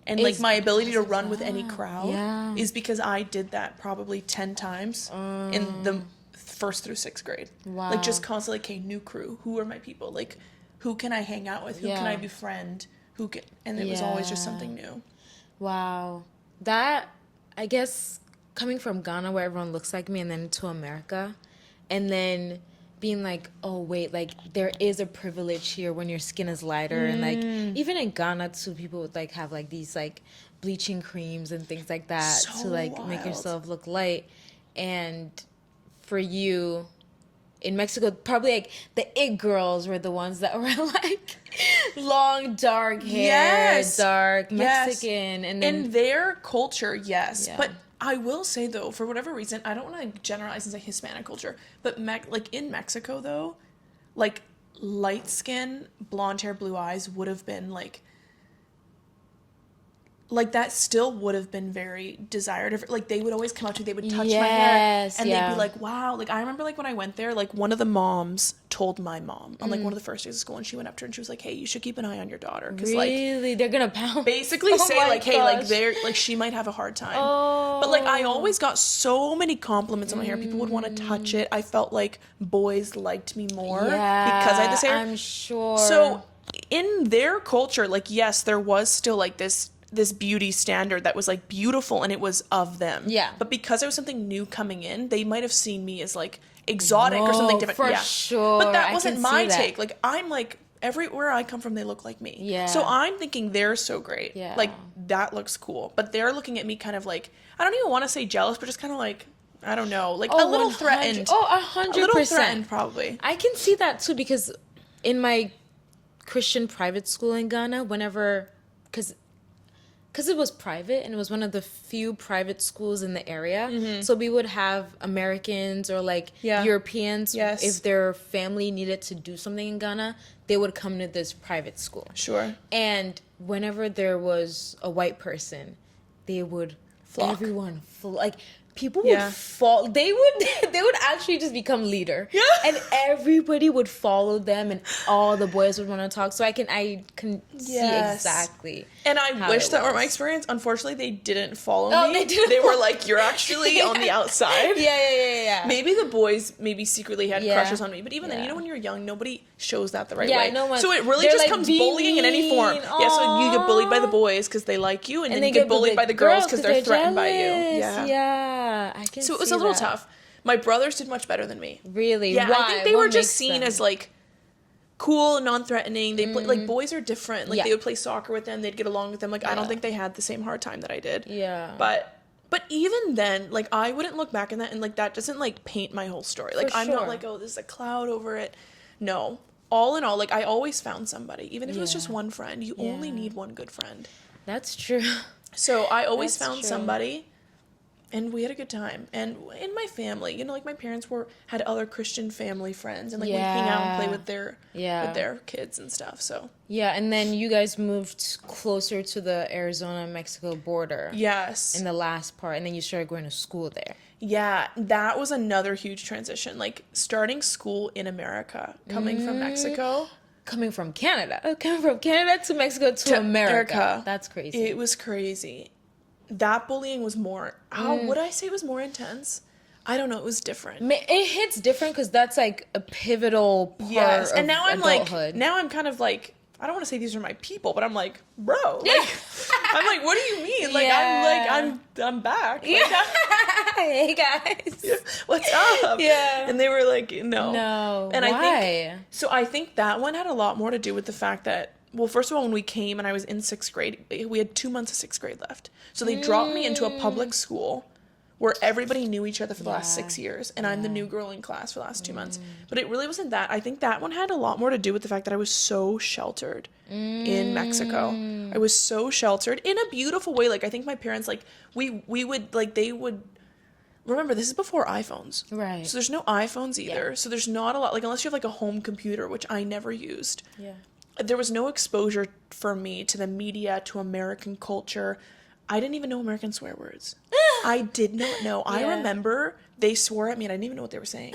and like my ability to run with any crowd is because I did that probably 10 times in the first through sixth grade. Wow. Like just constantly, okay, new crew. Who are my people? Like, who can I hang out with? Who can I befriend? And it was always just something new. Wow. That, I guess, coming from Ghana where everyone looks like me and then to America, and then being like, oh, wait, like, there is a privilege here when your skin is lighter. And, like, even in Ghana, too, people would, like, have, like, these, like, bleaching creams and things like that to, like, make yourself look light. And for you in Mexico, probably like the it girls were the ones that were like long dark hair, dark Mexican, and then in their culture, but I will say though, for whatever reason, I don't want to generalize and say Hispanic culture, but like in Mexico though, like light skin, blonde hair, blue eyes would have been like that still would have been very desired. Like, they would always come up to me, they would touch my hair, and they'd be like, wow. Like, I remember, like, when I went there, like, one of the moms told my mom on, like, one of the first days of school, and she went up to her, and she was like, hey, you should keep an eye on your daughter. Cause, really? like, they're gonna pound? Basically say, like, hey, like, like, she might have a hard time. Oh. But, like, I always got so many compliments on my hair. People would want to touch it. I felt like boys liked me more because I had this hair. I'm sure. So, in their culture, like, yes, there was still, like, this beauty standard that was like beautiful and it was of them. Yeah. But because there was something new coming in, they might have seen me as like exotic or something different. For sure. But that wasn't my take. Like I'm like, everywhere I come from, they look like me. Yeah. So I'm thinking they're so great. Yeah. Like that looks cool. But they're looking at me kind of like, I don't even want to say jealous, but just kind of like, I don't know, like a little 100. threatened. 100%. A little threatened probably. I can see that too because in my Christian private school in Ghana, because because it was private and it was one of the few private schools in the area. So we would have Americans or like Europeans. Yes. If their family needed to do something in Ghana, they would come to this private school. Sure. And whenever there was a white person, they would flock. Everyone like people would fall. They would actually just become leader. Yeah. And everybody would follow them, and all the boys would want to talk. So I can see exactly. And I wish that were my experience. Unfortunately, they didn't follow me. They didn't. They were like, "You're actually on the outside." Yeah. Maybe the boys secretly had crushes on me, but even then, you know, when you're young, nobody shows that the right way. No one, so it really just comes bullying in any form. Aww. Yeah, so you get bullied by the boys because they like you, and then you get bullied by the girls because they're threatened by you. Yeah, I can. So it was a little tough. My brothers did much better than me. Really? Yeah, why? I think they what were just seen as like cool and non-threatening. They play, like boys are different. Like they would play soccer with them. They'd get along with them. Like I don't think they had the same hard time that I did. Yeah. But even then, like I wouldn't look back on that and like that doesn't like paint my whole story. Like I'm not like, oh, there's a cloud over it. No. All in all, like I always found somebody. Even if it was just one friend, you only need one good friend. That's true. So I always found somebody. And we had a good time. And in my family, you know, like my parents had other Christian family friends, and like we'd hang out and play with their kids and stuff. So and then you guys moved closer to the Arizona-Mexico border. Yes. In the last part, and then you started going to school there. Yeah, that was another huge transition. Like starting school in America, coming from Mexico. Coming from Canada to Mexico to America. That's crazy. It was crazy. That bullying was more, how would I say it was more intense? I don't know, it was different. It hits different because that's like a pivotal part of and now I'm adulthood. like, now I'm kind of like, I don't want to say these are my people, but I'm like, bro, like, I'm like, what do you mean? Like, I'm back. Like, hey guys. What's up? Yeah. And they were like, no. And why? I think that one had a lot more to do with the fact that, well, first of all, when we came and I was in 6th grade, we had 2 months of 6th grade left. So they dropped me into a public school where everybody knew each other for the last 6 years. And I'm the new girl in class for the last 2 months. But it really wasn't that. I think that one had a lot more to do with the fact that I was so sheltered in Mexico. I was so sheltered in a beautiful way. Like, I think my parents, like, we would, like, they would... Remember, this is before iPhones. Right. So there's no iPhones either. So there's not a lot... Like, unless you have, like, a home computer, which I never used. Yeah. There was no exposure for me to the media, to American culture. I didn't even know American swear words. I did not know. I remember they swore at me and I didn't even know what they were saying.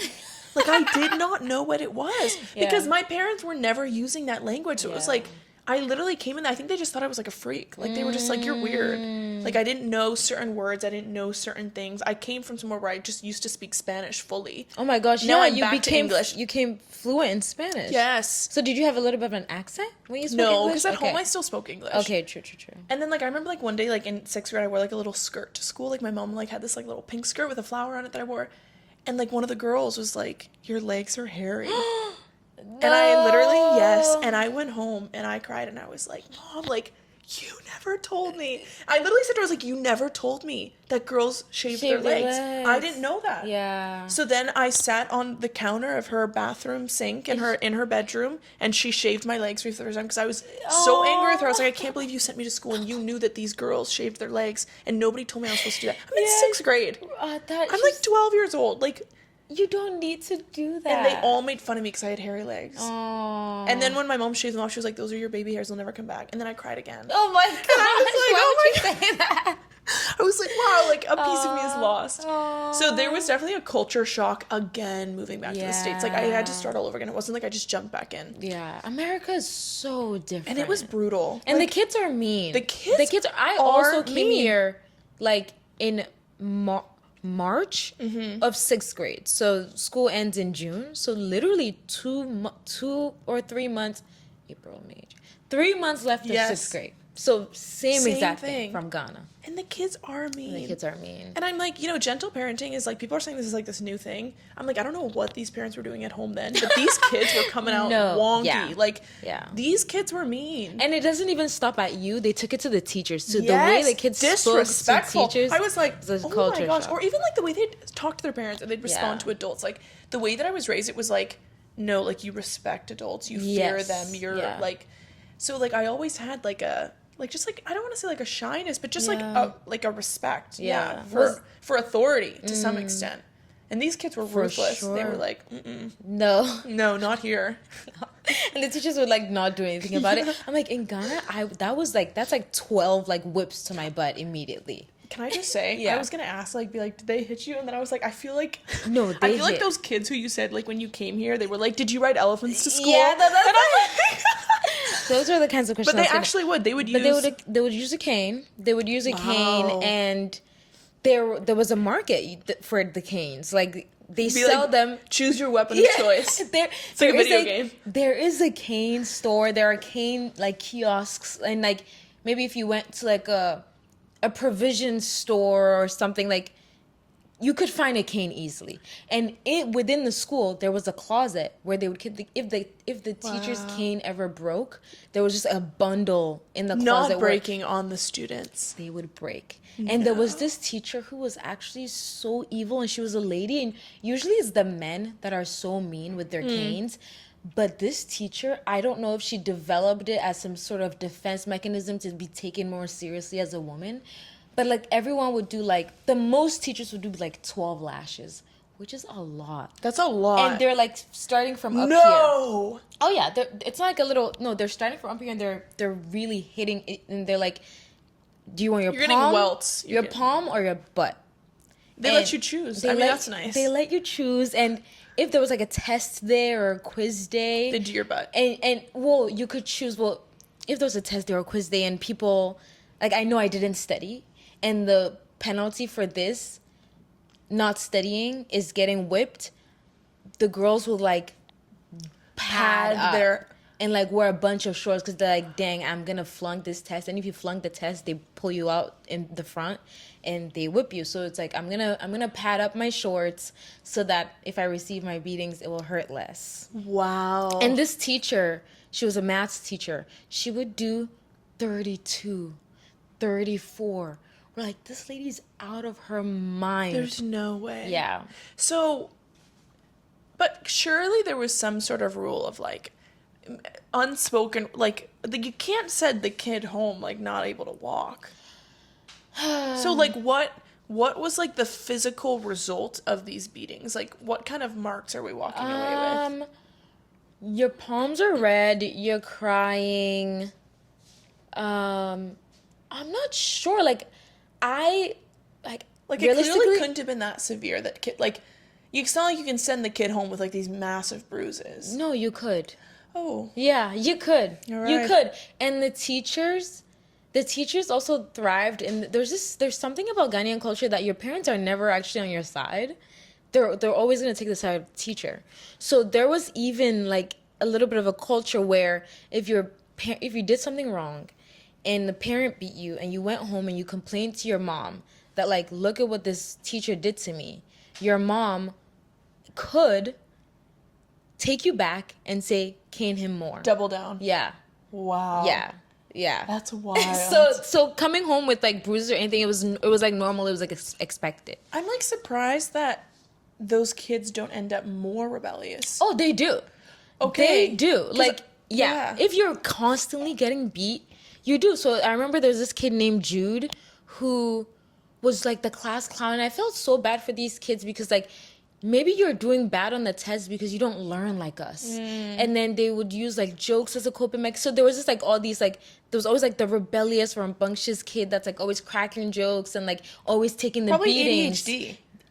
Like, I did not know what it was because my parents were never using that language. So it was like, I literally came in, I think they just thought I was like a freak. Like, they were just like, you're weird. Like, I didn't know certain words. I didn't know certain things. I came from somewhere where I just used to speak Spanish fully. Oh my gosh. Now you became English. You became fluent in Spanish. Yes. So did you have a little bit of an accent when you spoke English? No, because at home I still spoke English. Okay, true. And then, like, I remember, like, one day, like, in 6th grade, I wore, like, a little skirt to school. Like, my mom, like, had this, like, little pink skirt with a flower on it that I wore. And, like, one of the girls was like, your legs are hairy. And I literally, and I went home and I cried and I was like, Mom, like, you never told me. I literally said to her, I was like, you never told me that girls shave their legs. I didn't know that. Yeah. So then I sat on the counter of her bathroom sink in her bedroom and she shaved my legs for the first time because I was so angry with her. I was like, I can't believe you sent me to school and you knew that these girls shaved their legs and nobody told me I was supposed to do that. I'm in 6th grade. I'm like 12 years old. Like, you don't need to do that. And they all made fun of me because I had hairy legs. Oh. And then when my mom shaved them off, she was like, those are your baby hairs, they'll never come back. And then I cried again. Oh my god. And I was like, why would you say that? I was like, wow, like a piece of me is lost. So there was definitely a culture shock again moving back to the States. Like I had to start all over again. It wasn't like I just jumped back in. Yeah. America is so different. And it was brutal. And like, the kids are mean. The kids I also came here like in March of 6th grade. So school ends in June. So literally 2 or 3 months, April, May, 3 months left of 6th grade. So same exact thing from Ghana. And the kids are mean. And I'm like, you know, gentle parenting is like, people are saying this is like this new thing. I'm like, I don't know what these parents were doing at home then, but these kids were coming out wonky. Yeah. Like, these kids were mean. And it doesn't even stop at you. They took it to the teachers too. The way the kids spoke to teachers. I was like, oh my gosh. Or even like the way they'd talk to their parents and they'd respond to adults. Like the way that I was raised, it was like, no, like you respect adults. You fear them. You're like, so like I always had like a like, just like, I don't want to say like a shyness, but just Yeah. like a respect. Yeah. For authority to some extent. And these kids were ruthless. sure. They were like, mm-mm. No. No, not here. And the teachers would like not do anything about it. I'm like, in Ghana, that's like 12 like whips to my butt immediately. Can I just say, Yeah. I was gonna ask, like, be like, did they hit you? And then I was like, I feel like, No, I they feel like hit. those kids who you said, like, when you came here, they were like, did you ride elephants to school? Yeah, And I'm like, those are the kinds of questions. but they actually would. They would use. But they would use a cane. They would use a cane, and there was a market for the canes. Like they sell like, them. Choose your weapon of choice. It's like a video game. There is a cane store. There are cane like kiosks, and like maybe if you went to like a provision store or something, like you could find a cane easily. And within the school there was a closet where they would keep if the teacher's cane ever broke, there was just a bundle in the closet. Not breaking on the students. They would break. And there was this teacher who was actually so evil, and she was a lady, and usually it's the men that are so mean with their canes. But this teacher, I don't know if she developed it as some sort of defense mechanism to be taken more seriously as a woman. But like everyone would do like, the most teachers would do like 12 lashes, which is a lot. That's a lot. And they're like starting from up here. No. Oh yeah, it's not like a little, no, they're starting from up here and they're really hitting it, and they're like, do you want your You're palm? getting welts. Your palm or your butt? They let you choose. I mean, that's nice. They let you choose, and if there was like a test day or a quiz day, They do your butt. and well, you could choose. Well, if there was a test day or a quiz day, and people, like, I know I didn't study, and the penalty for this, not studying, is getting whipped. The girls will like pad their and like wear a bunch of shorts because they're like, dang, I'm gonna flunk this test. And if you flunk the test, they pull you out in the front and they whip you. So it's like, I'm gonna pad up my shorts so that if I receive my beatings, it will hurt less. Wow. And this teacher, she was a maths teacher, she would do 32, 34. We're like, this lady's out of her mind. There's no way. Yeah. So, but surely there was some sort of rule of like unspoken, like you can't send the kid home like not able to walk. So like what was like the physical result of these beatings? Like what kind of marks are we walking away with? Your palms are red, you're crying. I'm not sure. Like it clearly couldn't have been that severe. That kid, like, it's not like you can send the kid home with like these massive bruises. No, you could. Oh. Yeah, you could. You're You right. could. And the teachers also thrived. And there's something about Ghanaian culture that your parents are never actually on your side. They're always going to take the side of the teacher. So there was even like a little bit of a culture where if you did something wrong and the parent beat you and you went home and you complained to your mom that like, look at what this teacher did to me, your mom could take you back and say, cane him more. Double down. Yeah. Wow. Yeah. That's wild. So coming home with like bruises or anything, it was like normal. It was like expected. I'm like surprised those kids don't end up more rebellious. Oh, they do. Okay. They do. Like, yeah. If you're constantly getting beat, you do. So I remember there's this kid named Jude who was like the class clown. And I felt so bad for these kids because like, maybe you're doing bad on the test because you don't learn like us. And then they would use like jokes as a coping mechanism. So there was just like all these like, there was always like the rebellious, rambunctious kid that's like always cracking jokes and like always taking the Probably beatings.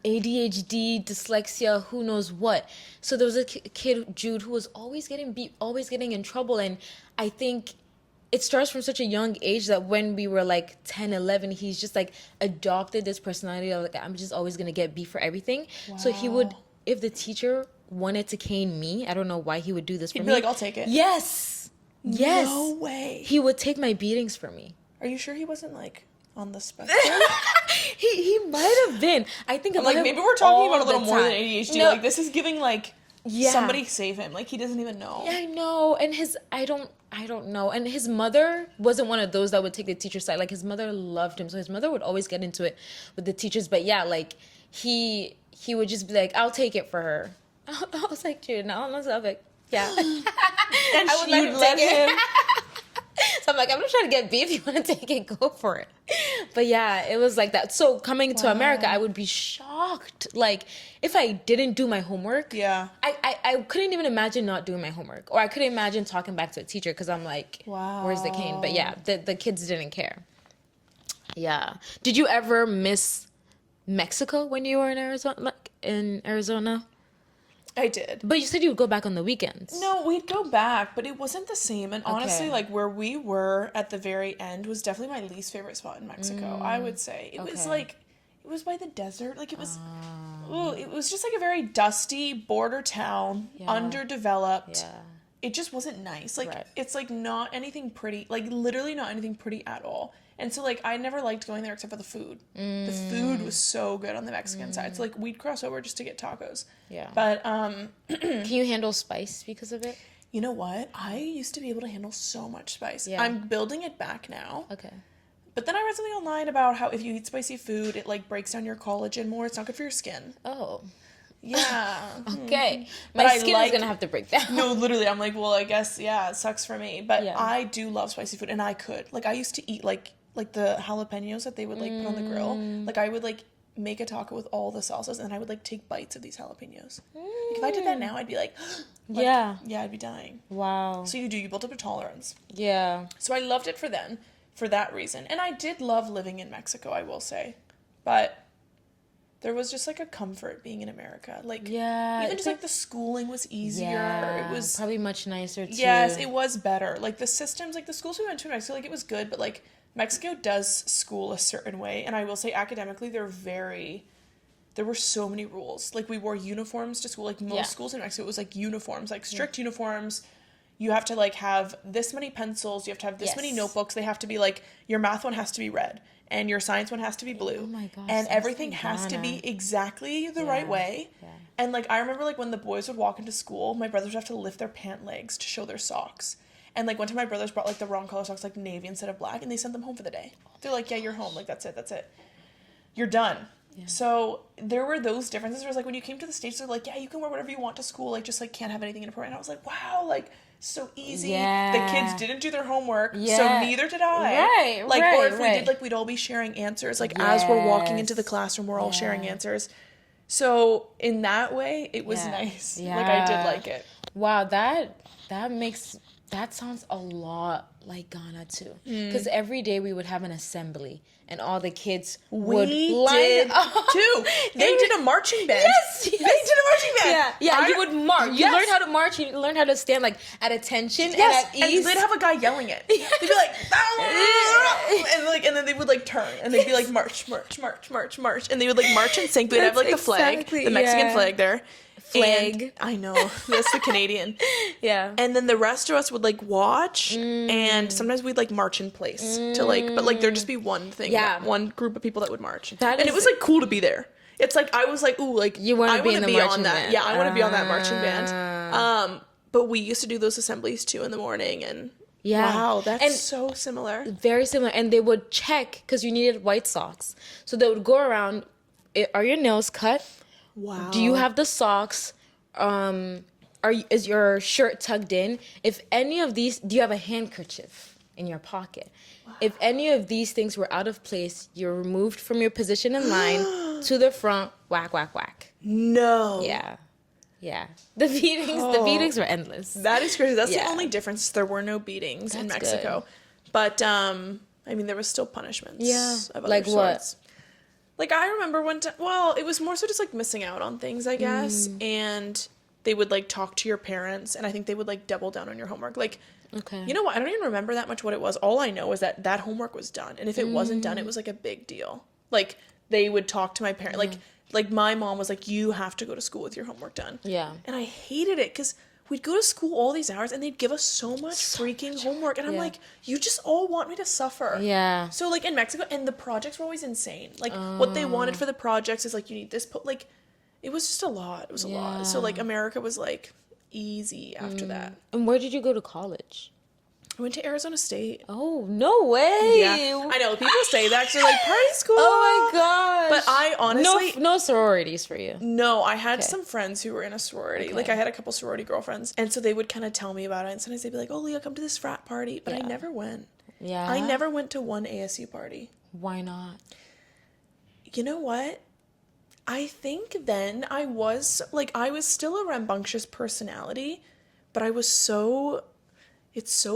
ADHD, dyslexia, who knows what. So there was a kid, Jude, who was always getting beat, always getting in trouble. And I think it starts from such a young age that when we were like 10, 11, he's just like adopted this personality of like, I'm just always going to get beat for everything. Wow. So he would, if the teacher wanted to cane me, I don't know why he would do this for me. He'd be like, I'll take it. Yes. No way. He would take my beatings for me. Are you sure he wasn't like on the spectrum? he might have been. I think like maybe we're talking about a little more than ADHD. No. Like this is giving like somebody save him. Like he doesn't even know. Yeah, I know. And I don't know. And his mother wasn't one of those that would take the teacher's side. Like his mother loved him, so his mother would always get into it with the teachers. But yeah, like he would just be like, "I'll take it for her." I was like, "Dude, no, I'm not like, yeah." And I would let him. So I'm like, I'm not trying to get beef. If you want to take it, go for it. But yeah, it was like that. So coming to America, I would be shocked. Like, if I didn't do my homework, I couldn't even imagine not doing my homework. Or I couldn't imagine talking back to a teacher because I'm like, where's the cane? But yeah, the kids didn't care. Yeah. Did you ever miss Mexico when you were in Arizona? Like, in Arizona? I did. But you said you would go back on the weekends. No, we'd go back, but it wasn't the same. And honestly, like, where we were at the very end was definitely my least favorite spot in Mexico, I would say. It was, like, it was by the desert. Like, it was, it was just, like, a very dusty border town, underdeveloped. Yeah. It just wasn't nice. Like, it's, like, not anything pretty. Like, literally not anything pretty at all. And so, like, I never liked going there except for the food. The food was so good on the Mexican side. So, like, we'd cross over just to get tacos. Yeah. But, can you handle spice because of it? You know what? I used to be able to handle so much spice. Yeah. I'm building it back now. Okay. But then I read something online about how if you eat spicy food, it, like, breaks down your collagen more. It's not good for your skin. Oh. Yeah. Okay. My skin is going to have to break down. No, literally. I'm like, well, I guess, yeah, it sucks for me. But I do love spicy food, and I could. Like, I used to eat, like the jalapenos that they would, like, put on the grill. Like, I would, like, make a taco with all the salsas, and I would, like, take bites of these jalapenos. Like, if I did that now, I'd be like, like, yeah, I'd be dying. Wow. So you built up a tolerance. Yeah. So I loved it for that reason. And I did love living in Mexico, I will say. But there was just, like, a comfort being in America. Like, even just, like, the schooling was easier. Yeah, it was probably much nicer, too. Yes, it was better. Like, the systems, like, the schools we went to in Mexico, like, it was good, but, like, Mexico does school a certain way, and I will say academically there were so many rules. Like, we wore uniforms to school. Like, most schools in Mexico, it was, like, uniforms, like, strict uniforms. You have to, like, have this many pencils. You have to have this many notebooks. They have to be, like, your math one has to be red, and your science one has to be blue. Oh, my gosh. And everything has to be exactly the right way. Yeah. And, like, I remember, like, when the boys would walk into school, my brothers would have to lift their pant legs to show their socks. And, like, one time my brothers brought, like, the wrong color socks, like, navy instead of black, and they sent them home for the day. They're like, yeah, you're home. Like, that's it. You're done. Yeah. So there were those differences where, like, when you came to the States, they're like, yeah, you can wear whatever you want to school. Like, just, like, can't have anything inappropriate. And I was like, wow, like, so easy. Yeah. The kids didn't do their homework, so neither did I. Right, like, or if we did, like, we'd all be sharing answers. Like, as we're walking into the classroom, we're all sharing answers. So in that way, it was nice. Yeah. Like, I did like it. Wow, that sounds a lot like Ghana too, because every day we would have an assembly and all the kids would line up too. They did a marching band. Yes, they did a marching band. Yeah. You would march. You learn how to march. You learn how to stand, like, at attention and at ease. And they'd have a guy yelling it. They'd be like, and then they would, like, turn and they'd be like, march, march, march, march, march, and they would, like, march and sing. They'd have, like, the flag, the Mexican flag there. And I know, that's the Canadian. Yeah. And then the rest of us would, like, watch, and sometimes we'd, like, march in place to, like, but, like, there'd just be one thing, one group of people that would march. And it was, like, cool to be there. It's like, I was like, ooh, like, you want to be in the marching band. Yeah, I want to be on that marching band. But we used to do those assemblies too in the morning, and wow, that's so similar. Very similar. And they would check, because you needed white socks. So they would go around, are your nails cut? Wow. Do you have the socks? Is your shirt tucked in? If any of these, do you have a handkerchief in your pocket? Wow. If any of these things were out of place, you're removed from your position in line to the front, whack, whack, whack. No. Yeah. The beatings were endless. That is crazy. That's the only difference. There were no beatings in Mexico. Good. But, I mean, there was still punishments. Yeah. Of other like sorts. What? Like, I remember one time, well, it was more so just, like, missing out on things, I guess, and they would, like, talk to your parents, and I think they would, like, double down on your homework. Like, you know what, I don't even remember that much what it was. All I know is that homework was done, and if it wasn't done, it was, like, a big deal. Like, they would talk to my parents, like, my mom was like, you have to go to school with your homework done. Yeah. And I hated it, because we'd go to school all these hours, and they'd give us so much freaking homework. And I'm like, you just all want me to suffer. Yeah. So, like, in Mexico, and the projects were always insane. Like, what they wanted for the projects is, like, you need this. Like, it was just a lot. It was a lot. So, like, America was, like, easy after that. And where did you go to college? I went to Arizona State. Oh, no way. Yeah. I know. People say that because they're like, party school. Oh, my gosh. But I honestly... No sororities for you. No, I had some friends who were in a sorority. Okay. Like, I had a couple sorority girlfriends. And so they would kind of tell me about it. And sometimes they'd be like, oh, Leah, come to this frat party. But I never went. Yeah. I never went to one ASU party. Why not? You know what? I think then I was still a rambunctious personality, but it's so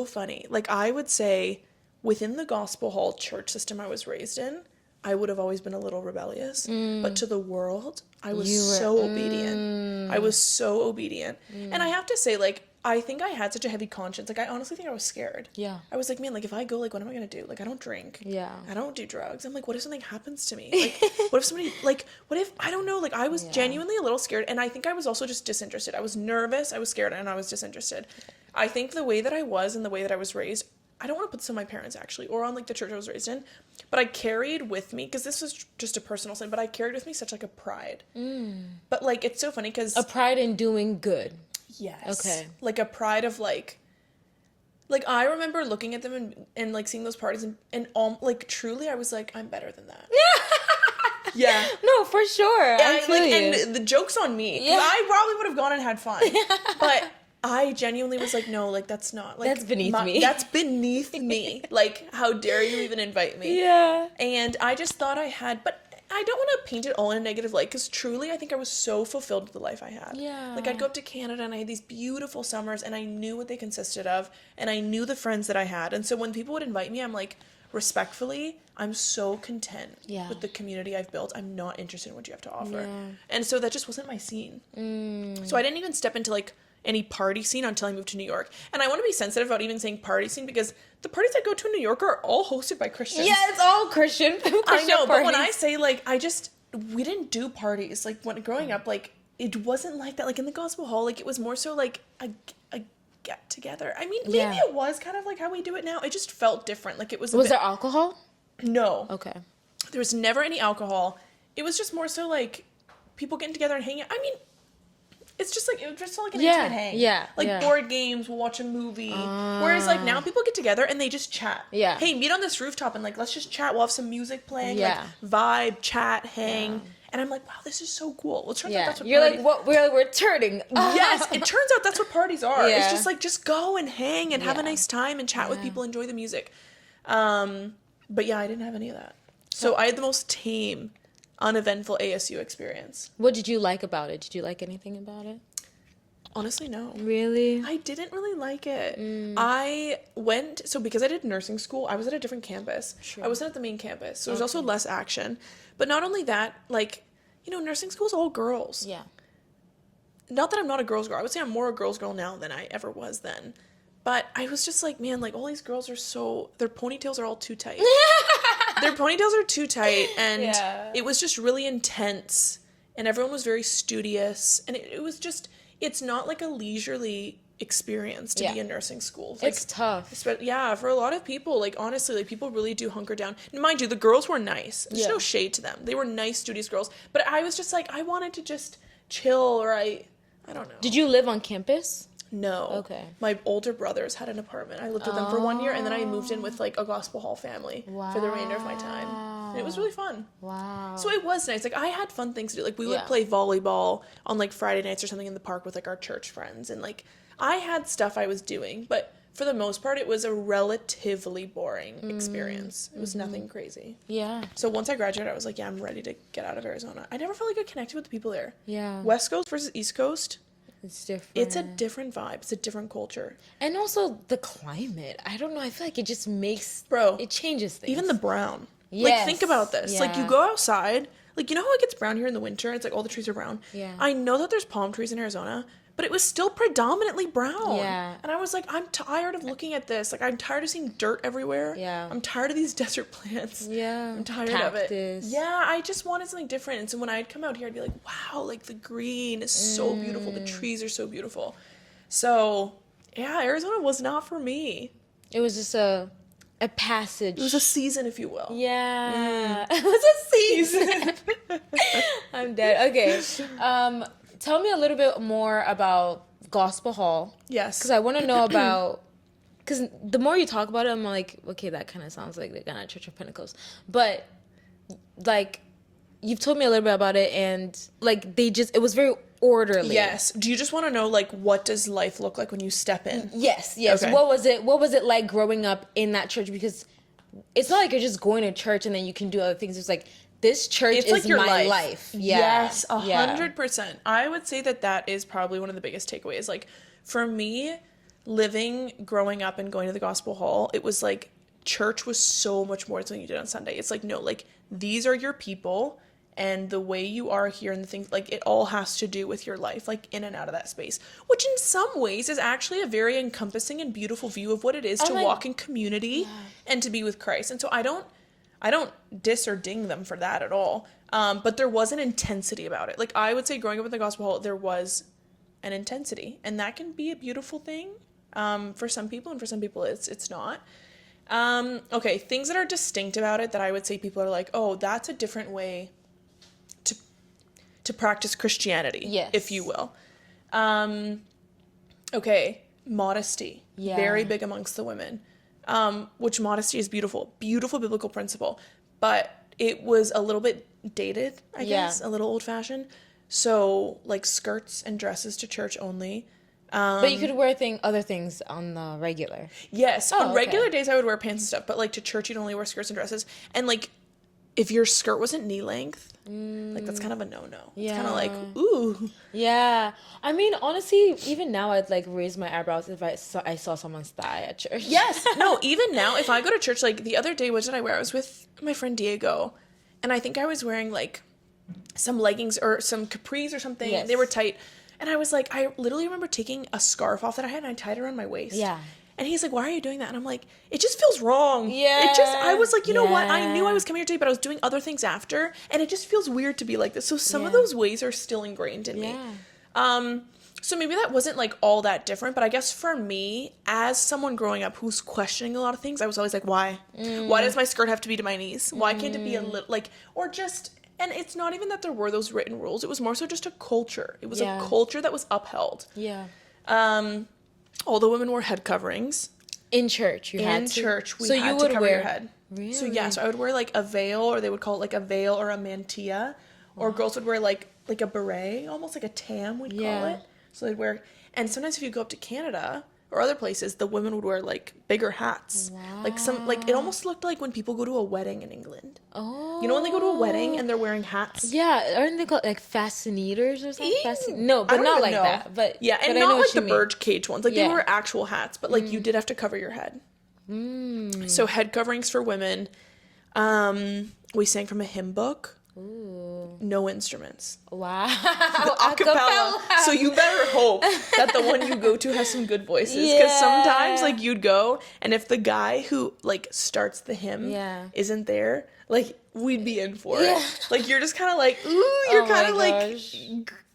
funny. Like, I would say within the gospel hall church system I was raised in, I would have always been a little rebellious, but to the world, I was so obedient. I was so obedient. And I have to say, like, I think I had such a heavy conscience. Like, I honestly think I was scared. Yeah. I was like, man, like, if I go, like, what am I going to do? Like, I don't drink. Yeah. I don't do drugs. I'm like, what if something happens to me? Like, what if somebody, like, what if, I don't know, like, I was genuinely a little scared. And I think I was also just disinterested. I was nervous, I was scared, and I was disinterested. I think the way that I was and the way that I was raised, I don't want to put this on my parents, actually, or on, like, the church I was raised in, but I carried with me, because this was just a personal sin, but I carried with me such, like, a pride. But, like, it's so funny, because... A pride in doing good. Yes. Okay. Like, a pride of, like, I remember looking at them and like, seeing those parties, and like, truly, I was like, I'm better than that. Yeah. No, for sure. I feel you. And the joke's on me. Yeah. I probably would have gone and had fun. But... I genuinely was like, no, like, that's not, like... That's beneath me. That's beneath me. Like, how dare you even invite me? Yeah. And I just thought I had... But I don't want to paint it all in a negative light, because truly, I think I was so fulfilled with the life I had. Yeah. Like, I'd go up to Canada, and I had these beautiful summers, and I knew what they consisted of, and I knew the friends that I had. And so when people would invite me, I'm like, respectfully, I'm so content with the community I've built. I'm not interested in what you have to offer. Yeah. And so that just wasn't my scene. So I didn't even step into, like... any party scene until I moved to New York. And I want to be sensitive about even saying party scene, because the parties I go to in New York are all hosted by Christians. Yeah, it's all Christian I know, parties. but when I say, like, we didn't do parties. Like, when growing up, like, it wasn't like that. Like, in the gospel hall, like, it was more so like a get together. I mean, maybe it was kind of like how we do it now. It just felt different. Like, it was there alcohol? No. Okay. There was never any alcohol. It was just more so like people getting together and hanging out. I mean, it's just like, it was just like an intimate hang. Yeah. Like, board games, we'll watch a movie. Whereas, like, now people get together and they just chat. Yeah. Hey, meet on this rooftop and, like, let's just chat. We'll have some music playing. Yeah. Like, vibe, chat, hang. Yeah. And I'm like, wow, this is so cool. Well, it turns out that's what You're parties... like, what? We're turning. Yes, it turns out that's what parties are. Yeah. It's just like, just go and hang and have a nice time and chat with people, enjoy the music. But yeah, I didn't have any of that. So I had the most tame, uneventful ASU experience. What did you like about it? Did you like anything about it? Honestly, no. Really? I didn't really like it. I went, so because I did nursing school, I was at a different campus. Sure. I wasn't at the main campus, so there's also less action. But not only that, like, you know, nursing school is all girls. Yeah. Not that I'm not a girl's girl. I would say I'm more a girl's girl now than I ever was then. But I was just like, man, like, all these girls are so, their ponytails are all too tight. Their ponytails are too tight, and it was just really intense, and everyone was very studious, and it was just... It's not like a leisurely experience to be in nursing school. Like, it's tough. Yeah, for a lot of people, like, honestly, like, people really do hunker down. And mind you, the girls were nice. There's no shade to them. They were nice, studious girls. But I was just like, I wanted to just chill, or I don't know. Did you live on campus? No. Okay. My older brothers had an apartment. I lived with them for 1 year, and then I moved in with, like, a gospel hall family for the remainder of my time. And it was really fun. Wow. So it was nice. Like, I had fun things to do. Like, we would play volleyball on, like, Friday nights or something in the park with, like, our church friends. And, like, I had stuff I was doing. But for the most part, it was a relatively boring experience. It was nothing crazy. Yeah. So once I graduated, I was like, yeah, I'm ready to get out of Arizona. I never felt like I connected with the people there. Yeah. West Coast versus East Coast. It's different. It's a different vibe. It's a different culture. And also the climate. I don't know. I feel like it just makes... Bro. It changes things. Even the brown. Yes. Like, think about this. Yeah. Like, you go outside. Like, you know how it gets brown here in the winter? It's like all the trees are brown. Yeah. I know that there's palm trees in Arizona, but it was still predominantly brown. Yeah. And I was like, I'm tired of looking at this. Like, I'm tired of seeing dirt everywhere. Yeah. I'm tired of these desert plants. Yeah. I'm tired of it. Yeah, I just wanted something different. And so when I'd come out here, I'd be like, wow, like, the green is so beautiful. The trees are so beautiful. So, yeah, Arizona was not for me. It was just a passage. It was a season, if you will. Yeah. It was a season. I'm dead. Okay. Tell me a little bit more about Gospel Hall. Yes. Because I want to know about... Because the more you talk about it, I'm like, okay, that kind of sounds like the kind of Church of Pentecost. But, like, you've told me a little bit about it, and, like, it was very orderly. Yes. Do you just want to know, like, what does life look like when you step in? Yes. Okay. What was it like growing up in that church? Because it's not like you're just going to church and then you can do other things. It's like, this church is like my life. Yeah. Yes, 100%. I would say that is probably one of the biggest takeaways. Like, for me, growing up and going to the gospel hall, it was like, church was so much more than you did on Sunday. It's like, no, like, these are your people, and the way you are here and the things, like, it all has to do with your life, like, in and out of that space, which in some ways is actually a very encompassing and beautiful view of what it is to walk in community and to be with Christ. And so I don't diss or ding them for that at all. But there was an intensity about it. Like, I would say growing up in the gospel hall, there was an intensity, and that can be a beautiful thing for some people, and for some people it's not. Okay, things that are distinct about it that I would say people are like, oh, that's a different way to practice Christianity, if you will. Okay, modesty, very big amongst the women, which modesty is beautiful biblical principle, but it was a little bit dated, I guess, a little old-fashioned. So, like, skirts and dresses to church only. But you could wear other things on the regular. Yes, on regular days I would wear pants and stuff, but, like, to church you'd only wear skirts and dresses. And, like, if your skirt wasn't knee length, like, that's kind of a no-no. Yeah. It's kind of like, ooh. Yeah. I mean, honestly, even now I'd, like, raise my eyebrows if I saw someone's thigh at church. Yes. No, even now, if I go to church, like, the other day, what did I wear? I was with my friend Diego, and I think I was wearing, like, some leggings or some capris or something. Yes. They were tight. And I was like, I literally remember taking a scarf off that I had and I tied it around my waist. Yeah. And he's like, why are you doing that? And I'm like, it just feels wrong. Yeah. I was like, you know what? I knew I was coming here today, but I was doing other things after. And it just feels weird to be like this. So some of those ways are still ingrained in me. So maybe that wasn't, like, all that different. But I guess for me, as someone growing up who's questioning a lot of things, I was always like, why? Why does my skirt have to be to my knees? Why can't it be a little, like, or just... And it's not even that there were those written rules. It was more so just a culture. It was a culture that was upheld. Yeah. All the women wore head coverings. In church, you had to? In church, we had to cover your head. Really? So, so I would wear, like, a veil, or they would call it, like, a veil or a mantilla. Wow. Or girls would wear, like a beret, almost like a tam, we'd call it. So they'd wear... And sometimes if you go up to Canada... or other places, the women would wear, like, bigger hats. Wow. Like, it almost looked like when people go to a wedding in England. Oh. You know when they go to a wedding and they're wearing hats? Yeah, aren't they called, like, fascinators or something? No, but not like that. But yeah, and but not like the birdcage ones. Like, they were actual hats, but, like, you did have to cover your head. So head coverings for women. We sang from a hymn book. Ooh. No instruments. Wow. Acapella. So you better hope that the one you go to has some good voices. Because sometimes, like, you'd go, and if the guy who, like, starts the hymn isn't there, like, we'd be in for it. Like, you're just kind of like, ooh, you're kind of like,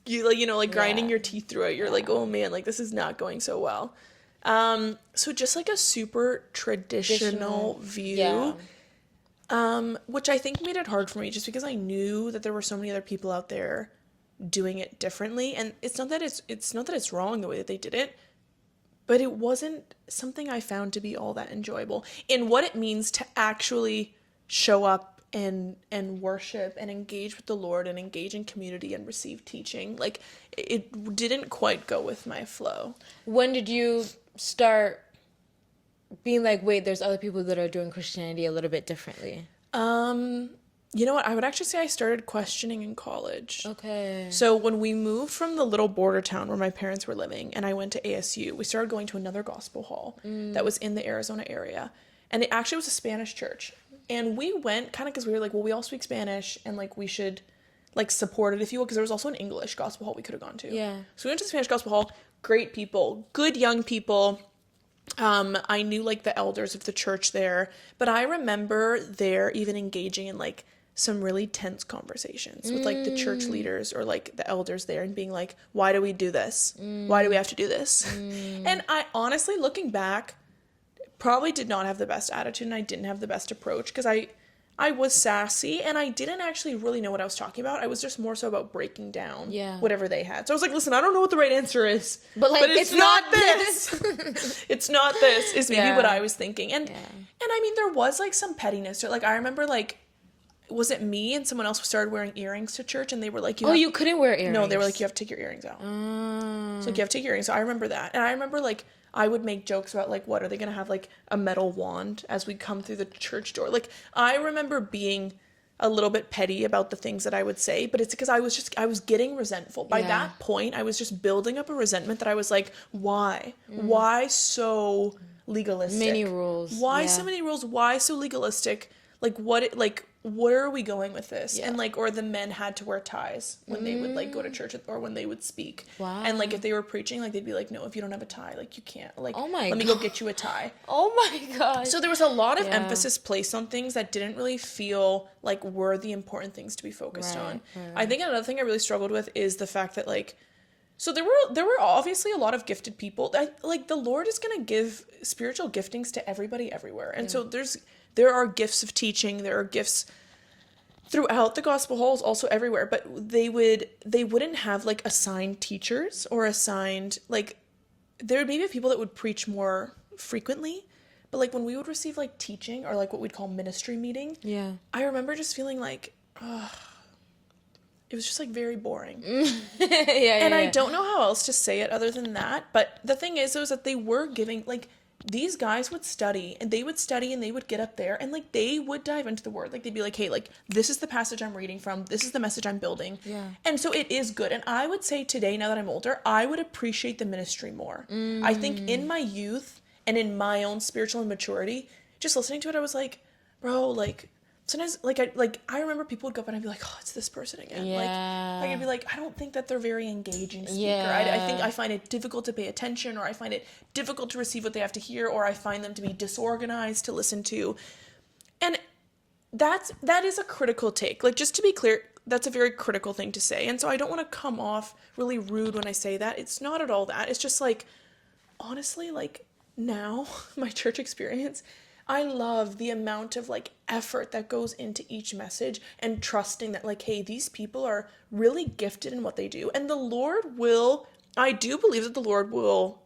you know, like, grinding your teeth through it. You're like, oh, man, like, this is not going so well. So just, like, a super traditional view. Yeah. Which I think made it hard for me just because I knew that there were so many other people out there doing it differently. And it's not that it's wrong the way that they did it, but it wasn't something I found to be all that enjoyable in what it means to actually show up and worship and engage with the Lord and engage in community and receive teaching. Like, it didn't quite go with my flow. When did you start being like, wait, there's other people that are doing Christianity a little bit differently? You know what? I would actually say I started questioning in college. Okay. So when we moved from the little border town where my parents were living and I went to ASU, we started going to another gospel hall that was in the Arizona area. And it actually was a Spanish church. And we went kind of because we were like, well, we all speak Spanish and, like, we should, like, support it, if you will, because there was also an English gospel hall we could have gone to. Yeah. So we went to the Spanish gospel hall. Great people. Good young people. I knew, like, the elders of the church there, but I remember there even engaging in, like, some really tense conversations with, like, the church leaders or, like, the elders there and being like, why do we do this? Why do we have to do this? And I honestly, looking back, probably did not have the best attitude and I didn't have the best approach because I was sassy and I didn't actually really know what I was talking about. I was just more so about breaking down whatever they had. So I was like, listen, I don't know what the right answer is, but it's not this. It's not this is maybe what I was thinking. And I mean, there was, like, some pettiness. Like, I remember, like, was it me and someone else started wearing earrings to church, and they were like, you couldn't wear earrings. No, they were like, you have to take your earrings out. So like, you have to take your earrings. So I remember that. And I remember like, I would make jokes about like, what, are they going to have like a metal wand as we come through the church door? Like, I remember being a little bit petty about the things that I would say, but it's because I was getting resentful. By that point, I was just building up a resentment that I was like, why? Why so legalistic? Many rules. Why so many rules? Why so legalistic? Like, where are we going with this? And like, or the men had to wear ties when they would like go to church or when they would speak. Wow. And like, if they were preaching, like they'd be like, no, if you don't have a tie, like you can't, like, oh my let me go get you a tie. Oh my God. So there was a lot of emphasis placed on things that didn't really feel like were the important things to be focused on. Right. I think another thing I really struggled with is the fact that like, so there were obviously a lot of gifted people that like the Lord is going to give spiritual giftings to everybody everywhere. And so there are gifts of teaching, there are gifts throughout the gospel halls, also everywhere, but they wouldn't have like assigned teachers or assigned, like, there would maybe people that would preach more frequently, but like when we would receive like teaching or like what we'd call ministry meeting, I remember just feeling like, it was just like very boring. I don't know how else to say it other than that, but the thing is that they were giving, like, these guys would study and they would get up there and like they would dive into the word. Like they'd be like, hey, like this is the passage I'm reading from, this is the message I'm building. And so it is good. And I would say today, now that I'm older, I would appreciate the ministry more. I think in my youth and in my own spiritual immaturity, just listening to it, I was like, bro, like sometimes I remember people would go up and I'd be like, oh, it's this person again. Like I'd be like, I don't think that they're very engaging speaker. I think I find it difficult to pay attention, or I find it difficult to receive what they have to hear, or I find them to be disorganized to listen to. And that is a critical take. Like, just to be clear, that's a very critical thing to say. And so I don't want to come off really rude when I say that. It's not at all that. It's just like, honestly, like now my church experience, I love the amount of like effort that goes into each message and trusting that like, hey, these people are really gifted in what they do. And the Lord I do believe that the Lord will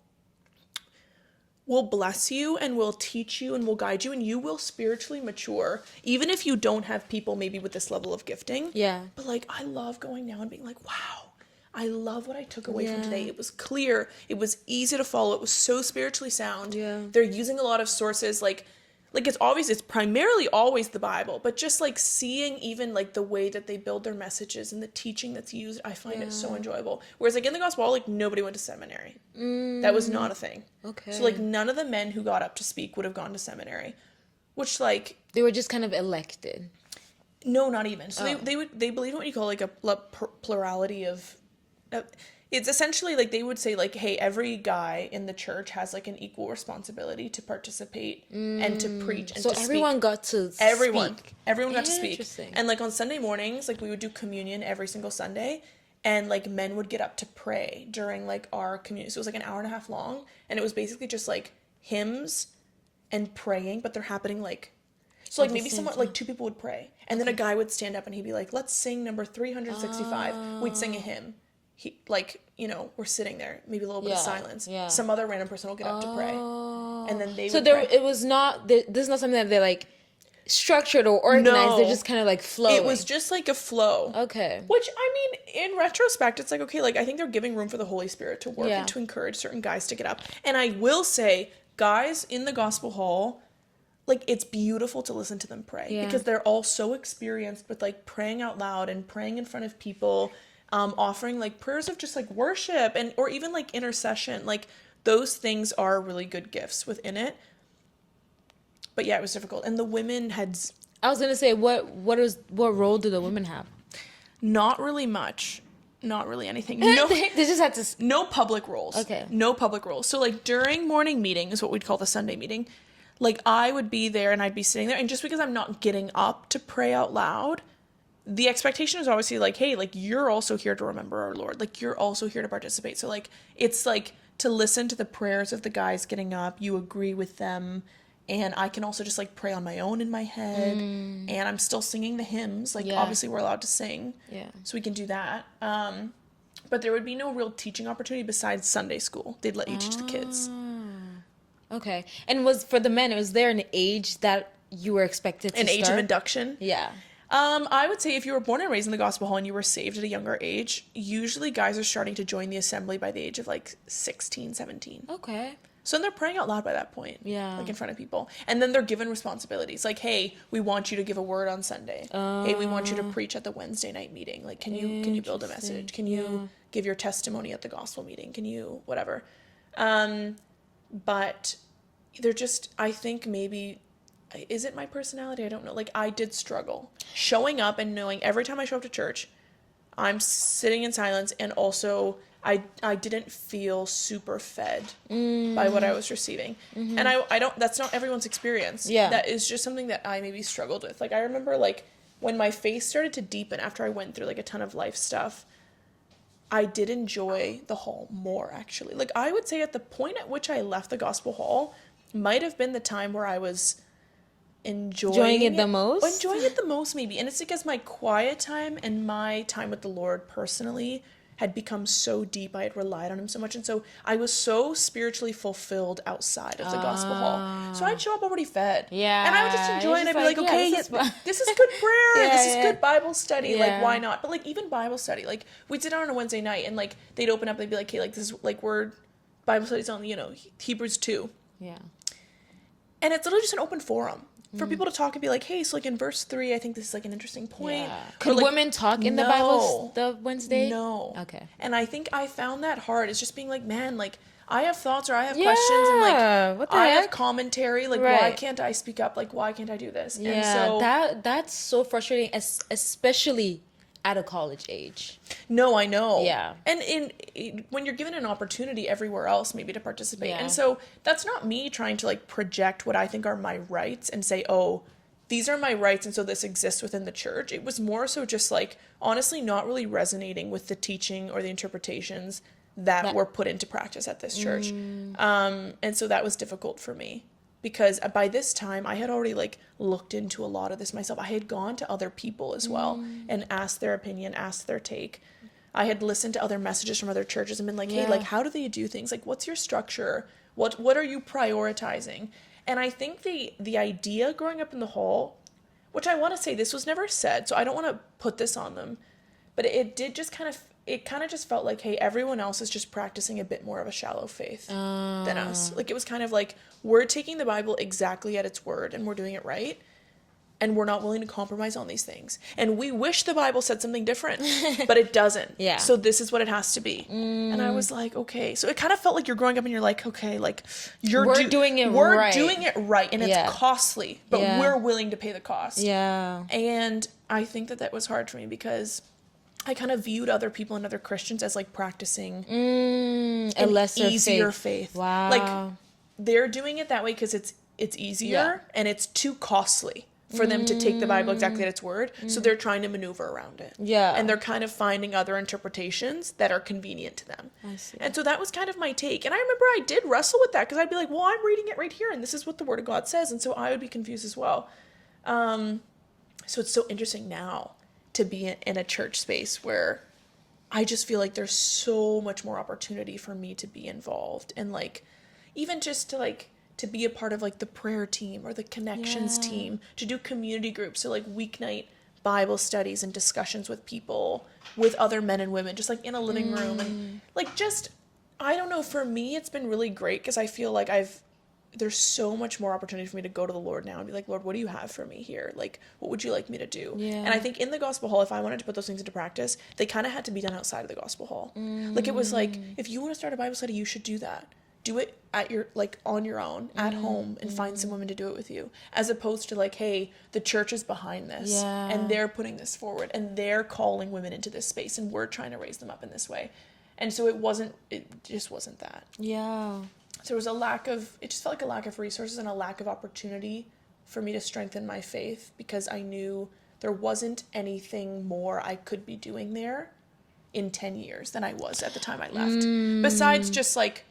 bless you and will teach you and will guide you, and you will spiritually mature, even if you don't have people maybe with this level of gifting. But like, I love going now and being like, wow, I love what I took away from today. It was clear. It was easy to follow. It was so spiritually sound. They're using a lot of sources, like it's obvious, it's primarily always the Bible, but just like seeing even like the way that they build their messages and the teaching that's used, I find it so enjoyable. Whereas like in the gospel, like nobody went to seminary. That was not a thing. So like none of the men who got up to speak would have gone to seminary, which like they were just kind of elected. No, not even. So they believe in what you call like a plurality of. It's essentially like they would say like, hey, every guy in the church has like an equal responsibility to participate and to preach and to speak. So everyone got to speak. Everyone got to speak. And like on Sunday mornings, like we would do communion every single Sunday, and like men would get up to pray during like our communion. So it was like an hour and a half long, and it was basically just like hymns and praying, but they're happening like, so like maybe someone, like two people would pray, and then a guy would stand up and he'd be like, let's sing number 365. We'd sing a hymn. He, like, you know, we're sitting there, maybe a little bit of silence. Some other random person will get up to pray, and then they. So there, it was not. This is not something that they like structured or organized. No. They're just kind of like flowing. It was just like a flow. Okay. Which, I mean, in retrospect, it's like, okay, like I think they're giving room for the Holy Spirit to work and to encourage certain guys to get up. And I will say, guys in the gospel hall, like, it's beautiful to listen to them pray because they're all so experienced with like praying out loud and praying in front of people. Offering like prayers of just like worship and or even like intercession, like those things are really good gifts within it. But yeah, it was difficult. And the women had. I was gonna say, what role do the women have? Not really much. Not really anything. No, they just had to. No public roles. Okay. No public roles. So like during morning meeting is what we'd call the Sunday meeting. Like I would be there and I'd be sitting there, and just because I'm not getting up to pray out loud, the expectation is obviously like, hey, like you're also here to remember our Lord. Like you're also here to participate. So like, it's like to listen to the prayers of the guys getting up, you agree with them. And I can also just like pray on my own in my head. And I'm still singing the hymns. Like obviously we're allowed to sing. So we can do that. But there would be no real teaching opportunity besides Sunday school. They'd let you teach the kids. Okay. And was for the men, was there an age that you were expected to start? An age of induction? Yeah. I would say if you were born and raised in the Gospel Hall and you were saved at a younger age, usually guys are starting to join the assembly by the age of like 16, 17. Okay. So then they're praying out loud by that point. Yeah. Like in front of people. And then they're given responsibilities. Like, hey, we want you to give a word on Sunday. Hey, we want you to preach at the Wednesday night meeting. Like, can you build a message? Can you give your testimony at the gospel meeting? Can you whatever? But they're just, I think maybe, is it my personality? I don't know. Like, I did struggle showing up and knowing every time I show up to church, I'm sitting in silence, and also I didn't feel super fed by what I was receiving. And I don't, that's not everyone's experience. Yeah. That is just something that I maybe struggled with. Like, I remember, like, when my faith started to deepen after I went through, like, a ton of life stuff, I did enjoy the hall more, actually. Like, I would say at the point at which I left the gospel hall might have been the time where I was enjoying it the most? Enjoying it the most, maybe. And it's because my quiet time and my time with the Lord personally had become so deep. I had relied on him so much. And so I was so spiritually fulfilled outside of the gospel hall. So I'd show up already fed. Yeah. And I would just enjoy it. And I'd be like, okay, this is good prayer. This is good Bible study. Like, why not? But, like, even Bible study. Like, we'd sit down on a Wednesday night and, like, they'd open up and they'd be like, hey, like, this is, like, we're Bible studies on, Hebrews 2. Yeah. And it's literally just an open forum for people to talk and be like, hey, so, like, in verse 3, I think this is, like, an interesting point. Yeah. Could women talk in the Bible the Wednesday? No. Okay. And I think I found that hard. It's just being like, man, like, I have thoughts or I have questions, and, like, what the I heck? have commentary. Like, why can't I speak up? Like, why can't I do this? Yeah, and so that's so frustrating, especially at a college age. No, I know. Yeah. And when you're given an opportunity everywhere else maybe to participate. Yeah. And so that's not me trying to, like, project what I think are my rights and say, oh, these are my rights and so this exists within the church. It was more so just, like, honestly not really resonating with the teaching or the interpretations that were put into practice at this church. And so that was difficult for me. Because by this time, I had already, like, looked into a lot of this myself. I had gone to other people as well and asked their opinion, asked their take. I had listened to other messages from other churches and been like, hey, like, how do they do things? Like, what's your structure? What are you prioritizing? And I think the idea growing up in the hall, which I want to say this was never said, so I don't want to put this on them, but it did just kind of just felt like, hey, everyone else is just practicing a bit more of a shallow faith than us. Like, it was kind of like, we're taking the Bible exactly at its word and we're doing it right. And we're not willing to compromise on these things. And we wish the Bible said something different, but it doesn't. Yeah. So this is what it has to be. And I was like, okay. So it kind of felt like you're growing up and you're like, okay, like, we're doing it right. And it's costly, but we're willing to pay the cost. Yeah. And I think that was hard for me because I kind of viewed other people and other Christians as, like, practicing a lesser easier faith. Wow. Like, they're doing it that way because it's easier and it's too costly for them to take the Bible exactly at its word. So they're trying to maneuver around it. Yeah. And they're kind of finding other interpretations that are convenient to them. I see. And so that was kind of my take. And I remember I did wrestle with that because I'd be like, well, I'm reading it right here and this is what the Word of God says. And so I would be confused as well. So it's so interesting now to be in a church space where I just feel like there's so much more opportunity for me to be involved and, like, even just to, like, to be a part of, like, the prayer team or the connections team, to do community groups, so, like, weeknight Bible studies and discussions with people, with other men and women, just, like, in a living room. And, like, just, I don't know, for me it's been really great because I feel like there's so much more opportunity for me to go to the Lord now and be like, Lord, what do you have for me here? Like, what would you like me to do? Yeah. And I think in the gospel hall, if I wanted to put those things into practice, they kind of had to be done outside of the gospel hall. Like, it was like, if you want to start a Bible study, you should do that. Do it at your, like, on your own, at home, and find some women to do it with you. As opposed to, like, hey, the church is behind this, and they're putting this forward, and they're calling women into this space, and we're trying to raise them up in this way. And so it just wasn't that. Yeah. So there was it just felt like a lack of resources and a lack of opportunity for me to strengthen my faith because I knew there wasn't anything more I could be doing there in 10 years than I was at the time I left. Besides just, like,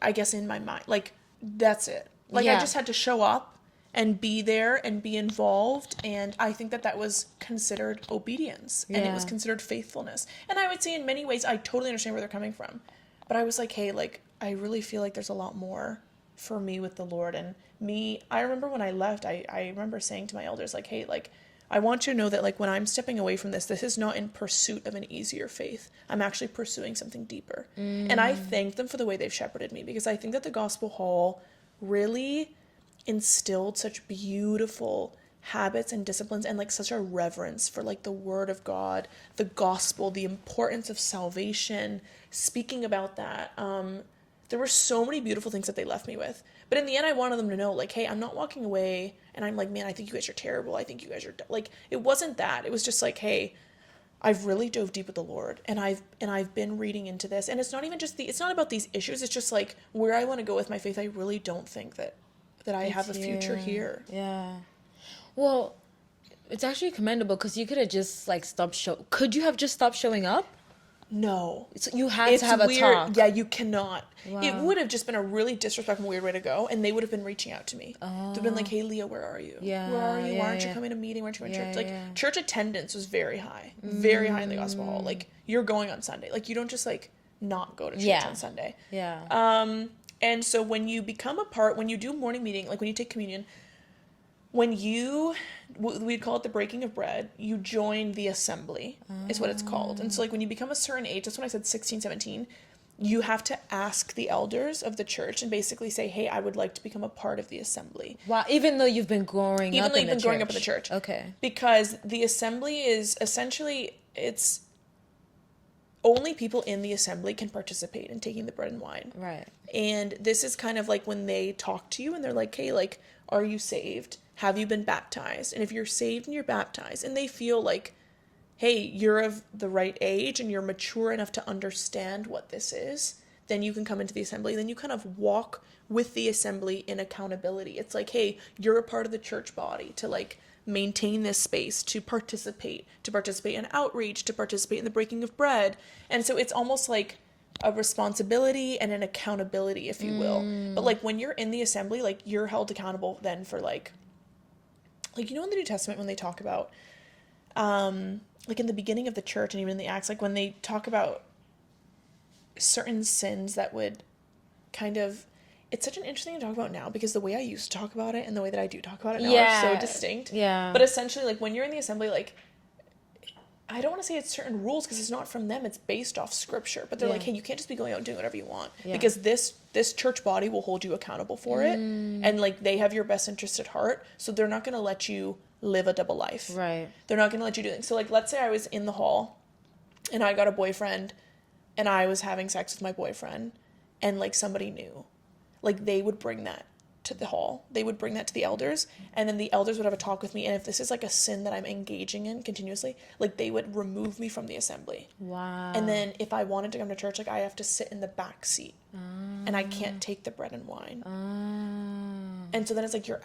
I guess in my mind, like, that's it. Like, I just had to show up and be there and be involved. And I think that was considered obedience and it was considered faithfulness. And I would say in many ways, I totally understand where they're coming from. But I was like, hey, like, I really feel like there's a lot more for me with the Lord. And I remember when I left, I remember saying to my elders, like, hey, like, I want you to know that, like, when I'm stepping away from this is not in pursuit of an easier faith. I'm actually pursuing something deeper. And I thank them for the way they've shepherded me, because I think that the Gospel Hall really instilled such beautiful habits and disciplines, and like such a reverence for like the Word of God, the gospel, the importance of salvation, speaking about that. There were so many beautiful things that they left me with. But in the end, I wanted them to know, like, hey, I'm not walking away and I'm like, man, I think you guys are terrible. I think you guys are like, it wasn't that. It was just like, hey, I've really dove deep with the Lord, and I've been reading into this, and it's not even just it's not about these issues. It's just like where I want to go with my faith. I really don't think that I have a future here. Yeah. Well, it's actually commendable, because you could have just like could you have just stopped showing up? No. So you had to have a talk. Yeah, you cannot. Wow. It would have just been a really disrespectful, weird way to go, and they would have been reaching out to me. Oh. They've been like, hey, Leah, where are you? Yeah. Where are you? Yeah, Why aren't you coming to a meeting? Why aren't you going to church? Like, yeah. church attendance was very high. Very high in the Gospel Hall. Like, you're going on Sunday. Like, you don't just, like, not go to church on Sunday. Yeah. And so when you become a part, when you do morning meeting, like when you take communion, when we'd call it the breaking of bread, you join the assembly, is what it's called. And so like when you become a certain age, that's when I said 16, 17, you have to ask the elders of the church and basically say, hey, I would like to become a part of the assembly. Wow, even though you've been growing up in the church. Okay. Because the assembly is essentially, it's only people in the assembly can participate in taking the bread and wine. Right. And this is kind of like when they talk to you and they're like, hey, like, are you saved? Have you been baptized? And if you're saved and you're baptized, and they feel like, hey, you're of the right age and you're mature enough to understand what this is, then you can come into the assembly. Then you kind of walk with the assembly in accountability. It's like, hey, you're a part of the church body to like maintain this space, to participate in outreach, to participate in the breaking of bread. And so it's almost like a responsibility and an accountability, if you will. But like when you're in the assembly, like you're held accountable then for like you know in the New Testament when they talk about like in the beginning of the church and even in the Acts, like when they talk about certain sins that would kind of, it's such an interesting thing to talk about now, because the way I used to talk about it and the way that I do talk about it now are so distinct. Yeah. But essentially, like when you're in the assembly, like I don't want to say it's certain rules because it's not from them, it's based off scripture. But they're like, hey, you can't just be going out and doing whatever you want, because this church body will hold you accountable for it. And like they have your best interest at heart. So they're not going to let you live a double life. Right. They're not going to let you do things. So like, let's say I was in the hall and I got a boyfriend and I was having sex with my boyfriend and like somebody knew, like they would bring that to the hall. They would bring that to the elders, and then the elders would have a talk with me. And if this is like a sin that I'm engaging in continuously, like they would remove me from the assembly. Wow. And then if I wanted to come to church, like I have to sit in the back seat and I can't take the bread and wine. And so then it's like, you're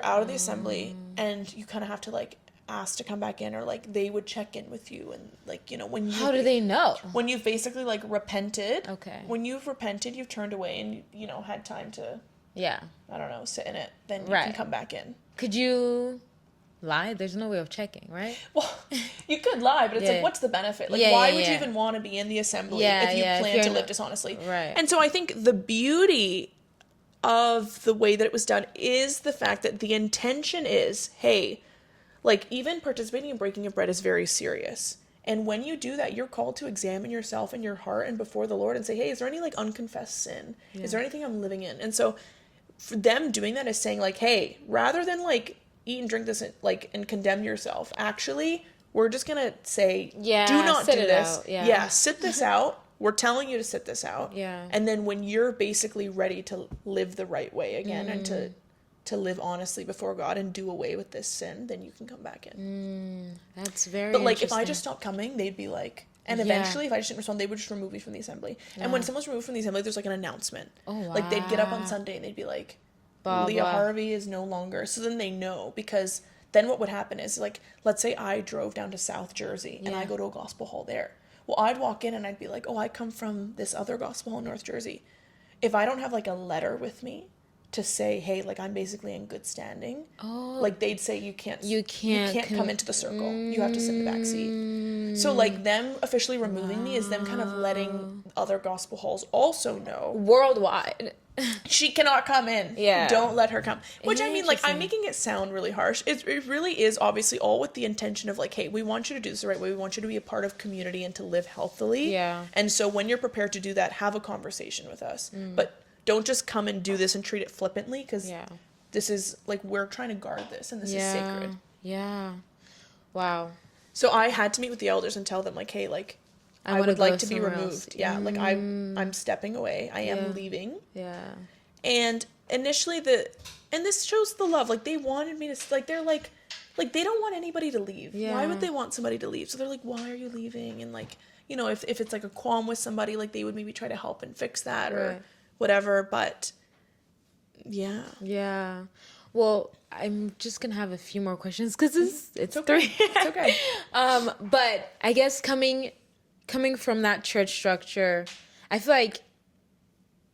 out of the assembly, and you kind of have to like ask to come back in, or like they would check in with you. And like, you know, when you, how do they know? When you've basically like repented. Okay. When you've repented, you've turned away and you know, had time to, I don't know, sit in it, then you can come back in. Could you lie? There's no way of checking, right? Well, you could lie, but it's like, what's the benefit? Like, why would you even want to be in the assembly if you plan to live dishonestly? Right. And so I think the beauty of the way that it was done is the fact that the intention is, hey, like even participating in breaking of bread is very serious. And when you do that, you're called to examine yourself and your heart and before the Lord and say, hey, is there any like unconfessed sin? Is there anything I'm living in? And so for them doing that is saying like, hey, rather than like eat and drink this and condemn yourself, actually, we're just going to say, do not do this. Sit this out. We're telling you to sit this out. Yeah. And then when you're basically ready to live the right way again and to live honestly before God and do away with this sin, then you can come back in. That's very But like if I just stopped coming, they'd be like, and eventually if I just didn't respond, they would just remove me from the assembly. And when someone's removed from the assembly, there's like an announcement. Oh, wow. Like they'd get up on Sunday and they'd be like, Leah Harvey is no longer. So then they know, because then what would happen is like, let's say I drove down to South Jersey and I go to a gospel hall there. Well, I'd walk in and I'd be like, oh, I come from this other gospel hall in North Jersey. If I don't have like a letter with me to say, hey, like I'm basically in good standing, like they'd say you can't come into the circle. You have to sit in the back seat. So like them officially removing me is them kind of letting other gospel halls also know worldwide. She cannot come in. Yeah. Don't let her come. Which, I mean, like, I'm making it sound really harsh. It really is obviously all with the intention of, like, hey, we want you to do this the right way. We want you to be a part of community and to live healthily. Yeah. And so when you're prepared to do that, have a conversation with us. But don't just come and do this and treat it flippantly, because this is, like, we're trying to guard this, and this is sacred. Yeah. Wow. So I had to meet with the elders and tell them, like, hey, like, I would like to be removed. Yeah, like, I'm stepping away. I am leaving. Yeah. And initially and this shows the love. Like, they wanted me to, like, they're like they don't want anybody to leave. Yeah. Why would they want somebody to leave? So they're like, why are you leaving? And, like, you know, if it's like a qualm with somebody, like, they would maybe try to help and fix that or whatever. But yeah. Yeah. Well, I'm just gonna have a few more questions because it's okay. 3. It's okay. But I guess coming from that church structure, I feel like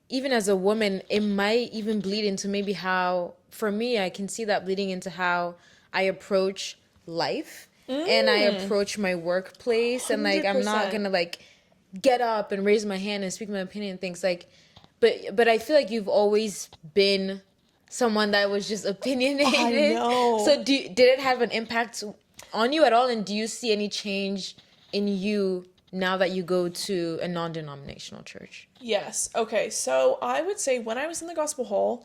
even as a woman, it might even bleed into maybe how, for me, I can see that bleeding into how I approach life and I approach my workplace. 100%. And, like, I'm not gonna, like, get up and raise my hand and speak my opinion and things, like, but I feel like you've always been someone that was just opinionated. I know. So did it have an impact on you at all? And do you see any change in you now that you go to a non-denominational church? Yes. Okay. So I would say when I was in the Gospel Hall,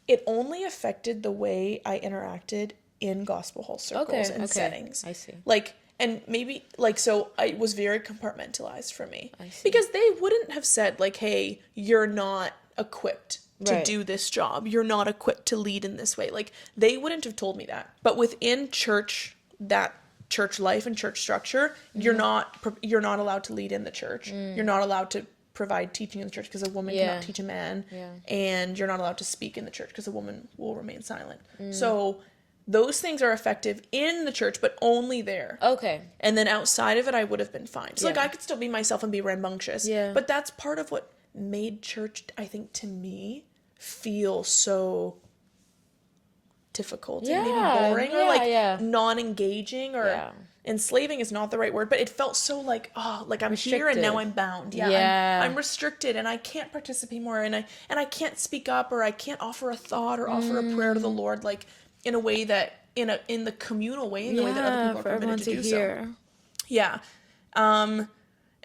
it only affected the way I interacted in Gospel Hall circles and settings. I see. Like, and maybe, like, so it was very compartmentalized for me. I see. Because they wouldn't have said, like, hey, you're not equipped to do this job. You're not equipped to lead in this way. Like, they wouldn't have told me that. But within church, that church life and church structure, you're not allowed to lead in the church. You're not allowed to provide teaching in the church because a woman cannot teach a man. And you're not allowed to speak in the church because a woman will remain silent. So those things are effective in the church, but only there. Okay. And then outside of it, I would have been fine. So, like, I could still be myself and be rambunctious. Yeah. But that's part of what made church, I think, to me, feel so difficult and maybe boring or, like, non-engaging or enslaving is not the right word, but it felt so like, oh, like, I'm restricted here and now I'm bound. I'm restricted and I can't participate more and I can't speak up or I can't offer a thought or offer a prayer to the Lord, like, in a way that in the communal way, in the way that other people are permitted to do so. Yeah. And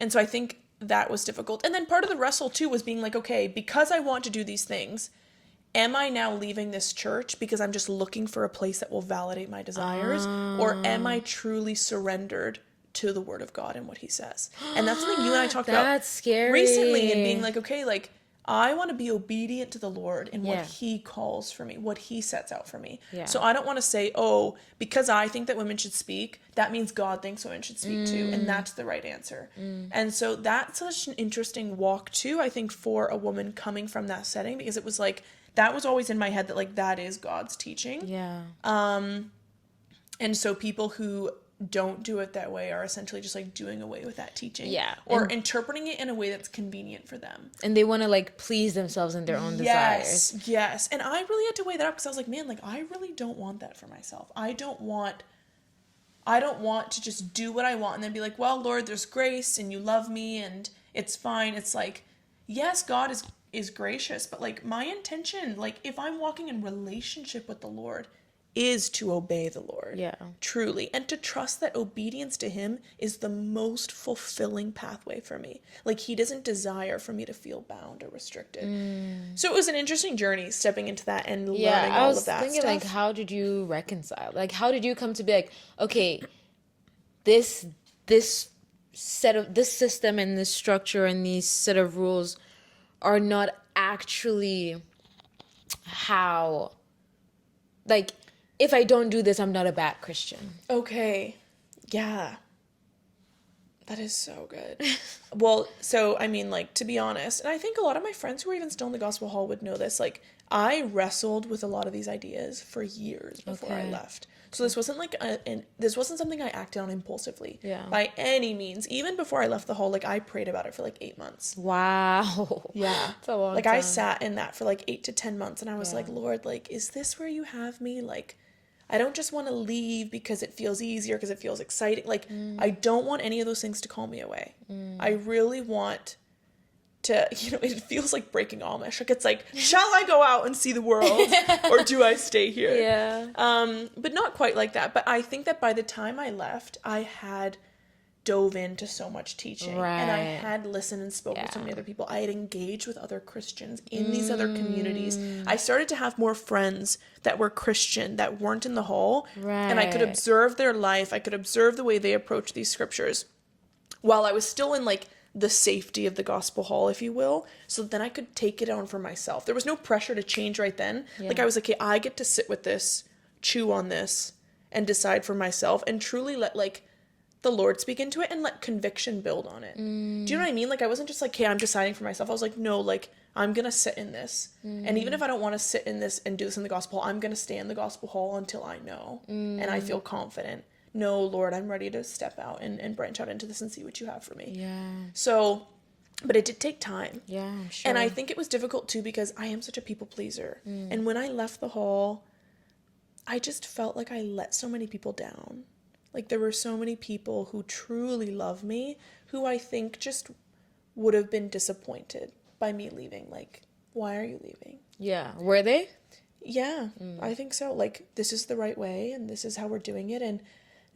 so I think that was difficult. And then part of the wrestle too was being like, okay, because I want to do these things, am I now leaving this church because I'm just looking for a place that will validate my desires? Or am I truly surrendered to the Word of God and what He says? And that's something you and I talked about scary. Recently, and being like, okay, like, I want to be obedient to the Lord in what He calls for me, what He sets out for me. So I don't want to say, oh, because I think that women should speak, that means God thinks women should speak too. And that's the right answer. And so that's such an interesting walk too, I think, for a woman coming from that setting, because it was like, that was always in my head that, like, that is God's teaching. Yeah. And so people who don't do it that way are essentially just, like, doing away with that teaching. Yeah. Or interpreting it in a way that's convenient for them. And they want to, like, please themselves and their own desires. Yes. And I really had to weigh that up because I was like, man, like, I really don't want that for myself. I don't want to just do what I want and then be like, well, Lord, there's grace and you love me and it's fine. It's like, yes, God is gracious, but, like, my intention, like, if I'm walking in relationship with the Lord, is to obey the Lord. Yeah. Truly. And to trust that obedience to Him is the most fulfilling pathway for me. Like, He doesn't desire for me to feel bound or restricted. So it was an interesting journey stepping into that and learning all of that stuff. I was thinking, like, how did you reconcile? Like, how did you come to be like, okay, this system and this structure and these set of rules are not actually how, like, if I don't do this, I'm not a bad Christian. Okay. Yeah. That is so good. Well, so, I mean, like, to be honest, and I think a lot of my friends who are even still in the Gospel Hall would know this, like, I wrestled with a lot of these ideas for years before I left. So this wasn't like this wasn't something I acted on impulsively by any means. Even before I left the hall, like, I prayed about it for like 8 months. Wow. Yeah. That's a long time. I sat in that for like 8 to 10 months and I was like, Lord, like, is this where you have me? Like, I don't just want to leave because it feels easier, because it feels exciting. Like, I don't want any of those things to call me away. I really want to, you know, it feels like breaking Amish. Like, it's like, shall I go out and see the world, or do I stay here? Yeah. But not quite like that. But I think that by the time I left, I had dove into so much teaching, and I had listened and spoken with so many other people. I had engaged with other Christians in these other communities. I started to have more friends that were Christian, that weren't in the hall, and I could observe their life. I could observe the way they approach these scriptures while I was still in like the safety of the gospel hall, if you will. So then I could take it on for myself. There was no pressure to change right then. Like, I was like, okay, I get to sit with this, chew on this, and decide for myself, and truly let like the Lord speak into it, and let conviction build on it. Do you know what I mean? Like, I wasn't just like, okay, I'm deciding for myself. I was like, no, like, I'm gonna sit in this, and even if I don't want to sit in this and do this in the gospel hall, I'm gonna stay in the gospel hall until I know and I feel confident. No, Lord, I'm ready to step out and branch out into this and see what you have for me. So, but it did take time. Sure. And I think it was difficult too, because I am such a people pleaser. And when I left the hall, I just felt like I let so many people down. Like, there were so many people who truly love me, who I think just would have been disappointed by me leaving. Like, why are you leaving? Yeah. Were they? Yeah, I think so. Like, this is the right way, and this is how we're doing it. And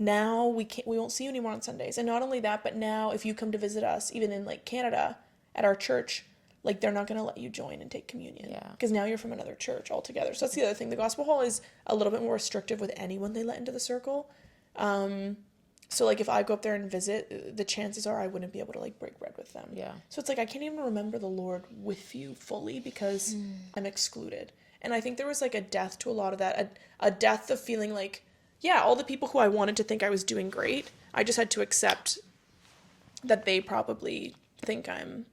now we won't see you anymore on Sundays. And not only that, but now if you come to visit us, even in like Canada, at our church, like, they're not going to let you join and take communion. Because now you're from another church altogether. So that's the other thing. The gospel hall is a little bit more restrictive with anyone they let into the circle. So like, if I go up there and visit, the chances are I wouldn't be able to like break bread with them. So it's like, I can't even remember the Lord with you fully because I'm excluded. And I think there was like a death to a lot of that, a death of feeling like, yeah, all the people who I wanted to think I was doing great, I just had to accept that they probably think I'm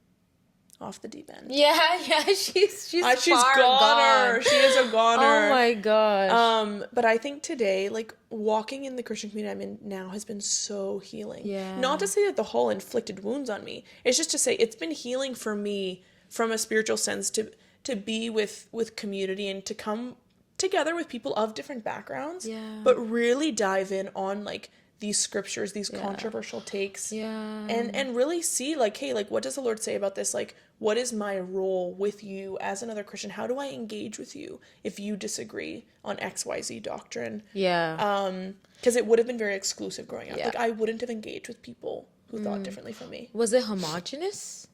off the deep end. Yeah, she's far goner. gone. She is a goner. Oh my gosh. But I think today, like, walking in the Christian community I'm in now has been so healing. Not to say that the hall inflicted wounds on me. It's just to say it's been healing for me from a spiritual sense to be with community and to come together with people of different backgrounds. But really dive in on like these scriptures, these controversial takes, and really see like, hey, like, what does the Lord say about this? Like, what is my role with you as another Christian? How do I engage with you if you disagree on XYZ doctrine? Because it would have been very exclusive growing up. Like, I wouldn't have engaged with people who thought differently from me. Was it homogenous?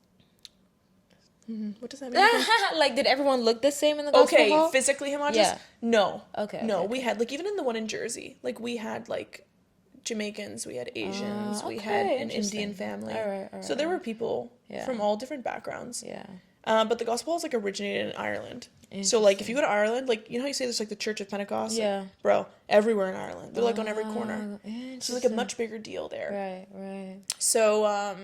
What does that mean? Like, did everyone look the same in the gospel hall? Physically homogenous? No. Okay. We had, like, even in the one in Jersey, like, we had, like, Jamaicans, we had Asians, we had an Indian family. All right, so there were people from all different backgrounds. But the gospel is like originated in Ireland. So like, if you go to Ireland, like, you know how you say there's like the Church of Pentecost? Bro, everywhere in Ireland. They're like on every corner. So it's like a much bigger deal there. Right. So,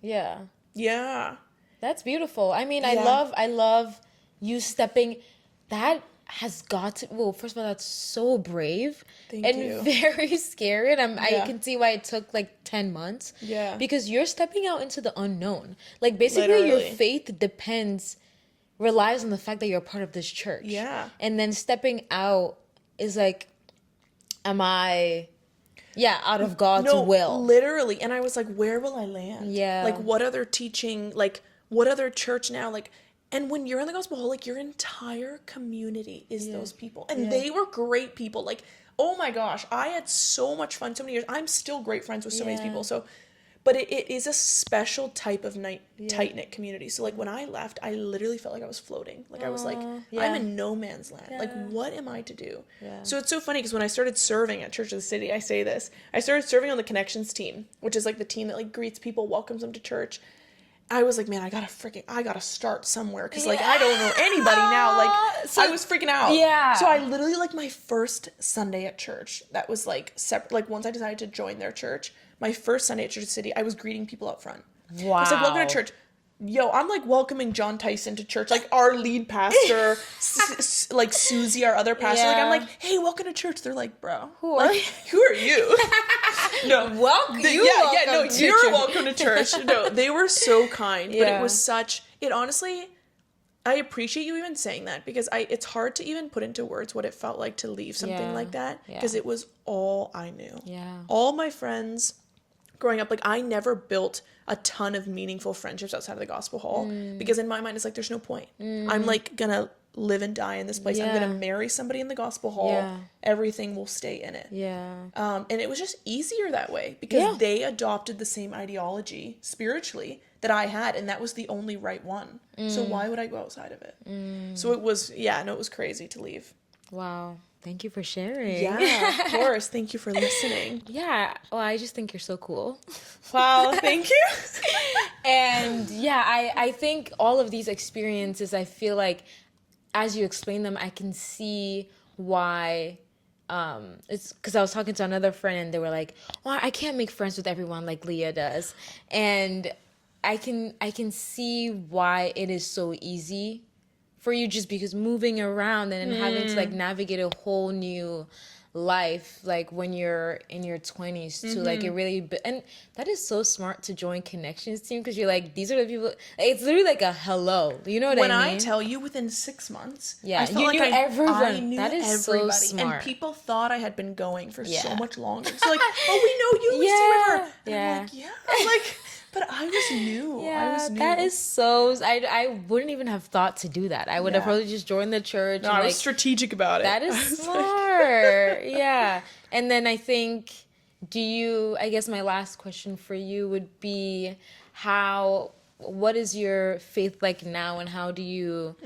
yeah. That's beautiful. I mean, I love you stepping. That has got to, well, first of all, that's so brave. Thank and you. Very scary. And I can see why it took like 10 months. Because you're stepping out into the unknown. Like, basically, Literally. your faith relies on the fact that you're a part of this church. And then stepping out is like, am I out of God's will? Literally. And I was like, where will I land? Like, what other teaching, like, what other church now? Like, and when you're in the gospel hall, like, your entire community is those people. And they were great people. Like, oh my gosh, I had so much fun so many years. I'm still great friends with so many people. So, but it is a special type of tight-knit community. So, like, when I left, I literally felt like I was floating. Like, I was like, I'm in no man's land. Like, what am I to do? So it's so funny because when I started serving at Church of the City, I say this, I started serving on the Connections team, which is like the team that like greets people, welcomes them to church. I was like, man, I gotta start somewhere because like I don't know anybody now. Like, so, I was freaking out. So I literally, like, my first Sunday at church, that was like separate. Like, once I decided to join their church, my first Sunday at Church of the City, I was greeting people up front. Wow. I was like, welcome to church. Yo, I'm like welcoming John Tyson to church, like our lead pastor, like Susie, our other pastor. Like, I'm like, hey, welcome to church. They're like, bro, who are you? No, welcome. You're welcome to church. No, they were so kind, but it was it honestly, I appreciate you even saying that because it's hard to even put into words what it felt like to leave something like that because it was all I knew. All my friends growing up, like I never built a ton of meaningful friendships outside of the gospel hall because in my mind it's like there's no point. I'm like gonna live and die in this place. I'm gonna marry somebody in the gospel hall. Everything will stay in it. And it was just easier that way because they adopted the same ideology spiritually that I had, and that was the only right one. So why would I go outside of it? So it was it was crazy to leave. Wow. Thank you for sharing. Yeah, of course. Thank you for listening. Yeah. Well, I just think you're so cool. Wow, thank you. And I think all of these experiences, I feel like as you explain them, I can see why. It's because I was talking to another friend and they were like, well, I can't make friends with everyone like Leah does. And I can see why it is so easy for you, just because moving around and then having to like navigate a whole new life, like when you're in your 20s too, like it really, and that is so smart to join connections team, because you're like, these are the people, it's literally like a hello, you know what I mean? When I tell you within 6 months, I felt like everyone. I knew that is everybody. So smart. And people thought I had been going for so much longer. So like, oh, we know you, we see River. And I'm like, I'm like, but I was new. I was new. That is so, I wouldn't even have thought to do that. I would have probably just joined the church. No, I was strategic about it. That is smart. And then I think, I guess my last question for you would be, what is your faith like now, and how do you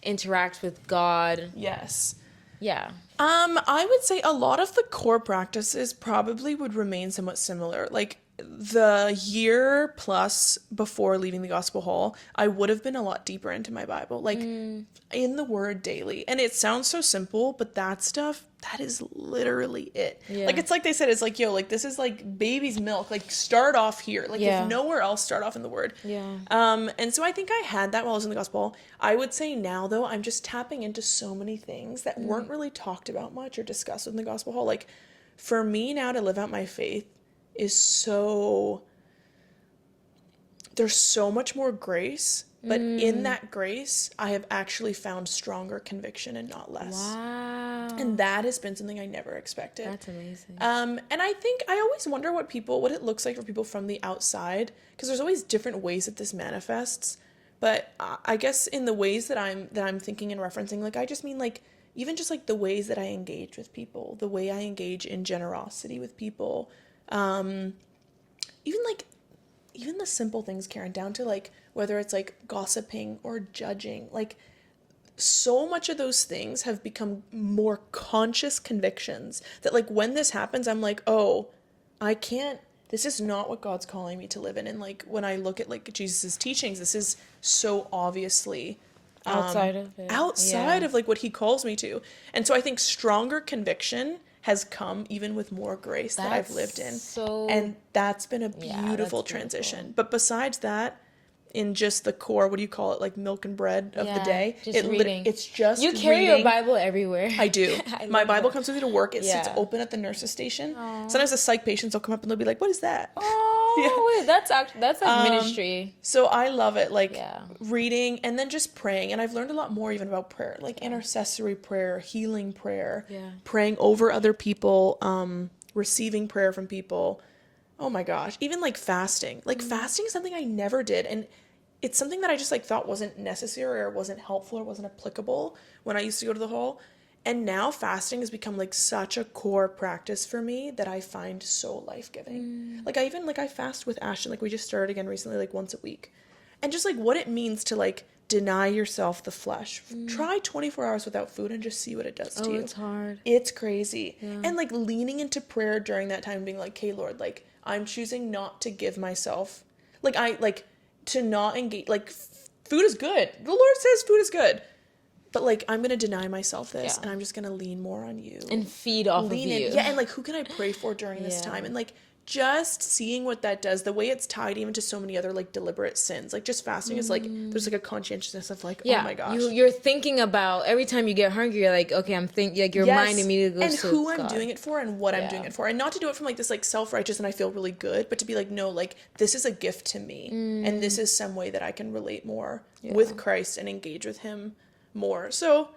interact with God? Yes. Yeah. I would say a lot of the core practices probably would remain somewhat similar. Like, the year plus before leaving the gospel hall, I would have been a lot deeper into my Bible, like in the word daily. And it sounds so simple, but that stuff, that is literally it. Like, it's like they said, it's like, yo, like this is like baby's milk, like start off here. Like if nowhere else, start off in the word. And so I think I had that while I was in the gospel hall. I would say now though, I'm just tapping into so many things that weren't really talked about much or discussed in the gospel hall. Like for me now to live out my faith is there's so much more grace, but in that grace I have actually found stronger conviction and not less. Wow. And that has been something I never expected. That's amazing. And I think I always wonder what it looks like for people from the outside, because there's always different ways that this manifests. But I guess in the ways that I'm thinking and referencing, like I just mean like even just like the ways that I engage with people, the way I engage in generosity with people. Even the simple things, Karen, down to like whether it's like gossiping or judging, like so much of those things have become more conscious convictions that like when this happens, I'm like, oh, this is not what God's calling me to live in. And like when I look at like Jesus's teachings, this is so obviously outside of like what he calls me to. And so I think stronger conviction has come even with more grace that I've lived in. And that's been a beautiful transition. But besides that, in just the core, what do you call it? Like milk and bread of the day. Just reading. It's just You carry reading. your Bible everywhere. I do. My Bible comes with me to work. It sits open at the nurse's station. Aww. Sometimes the psych patients will come up and they'll be like, what is that? Oh, wait, that's like ministry. So I love it. Like reading and then just praying. And I've learned a lot more even about prayer, like intercessory prayer, healing prayer, praying over other people, receiving prayer from people. Oh my gosh. Even like fasting. Like fasting is something I never did. And it's something that I just like thought wasn't necessary or wasn't helpful or wasn't applicable when I used to go to the hall. And now fasting has become like such a core practice for me that I find so life-giving. Like I fast with Ashton, like we just started again recently, like once a week. And just like what it means to like deny yourself the flesh. Try 24 hours without food and just see what it does to you. It's hard. It's crazy. And like leaning into prayer during that time, being like, okay, Lord, like I'm choosing not to give myself, to not engage, like food is good. The Lord says food is good. But like I'm going to deny myself this and I'm just going to lean more on you. And feed off of you. Yeah, and like who can I pray for during this time? And like just seeing what that does, the way it's tied even to so many other like deliberate sins. Like just fasting is like there's like a conscientiousness of like, oh my gosh. You're thinking about every time you get hungry, you're like, okay, I'm thinking, like your mind immediately goes to who I'm doing it for and what I'm doing it for. And not to do it from like this like self-righteous and I feel really good, but to be like, no, like this is a gift to me. And this is some way that I can relate more with Christ and engage with him more. So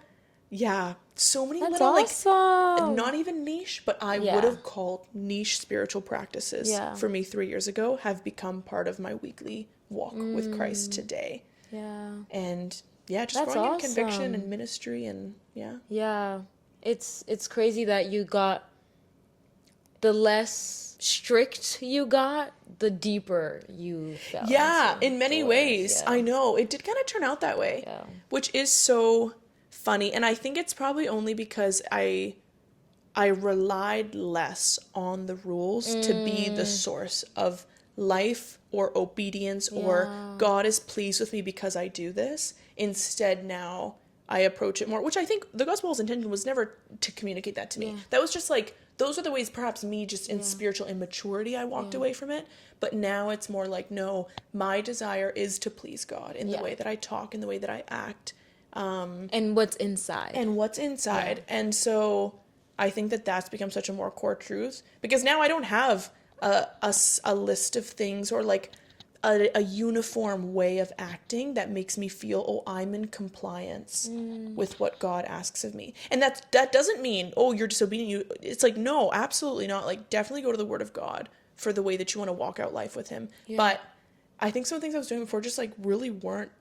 Yeah. So many That's little, like, awesome. not even niche, but I would have called niche spiritual practices for me 3 years ago have become part of my weekly walk with Christ today. Yeah. And yeah, just That's growing in awesome. conviction and ministry and yeah. Yeah. It's crazy that you got, the less strict you got, the deeper you felt. Yeah, in many ways. Yeah. I know. It did kind of turn out that way. Yeah. Which is so funny. And I think it's probably only because I relied less on the rules to be the source of life or obedience or God is pleased with me because I do this. Instead, now I approach it more, which I think the gospel's intention was never to communicate that to me. That was just like, those are the ways perhaps me just in spiritual immaturity I walked away from it. But now it's more like, no, my desire is to please God in the way that I talk, in the way that I act. And what's inside. And so I think that that's become such a more core truth because now I don't have a list of things or like a uniform way of acting that makes me feel, oh, I'm in compliance with what God asks of me. And that doesn't mean, oh, you're disobedient. It's like, no, absolutely not. Like, definitely go to the Word of God for the way that you want to walk out life with Him. Yeah. But I think some of the things I was doing before just like really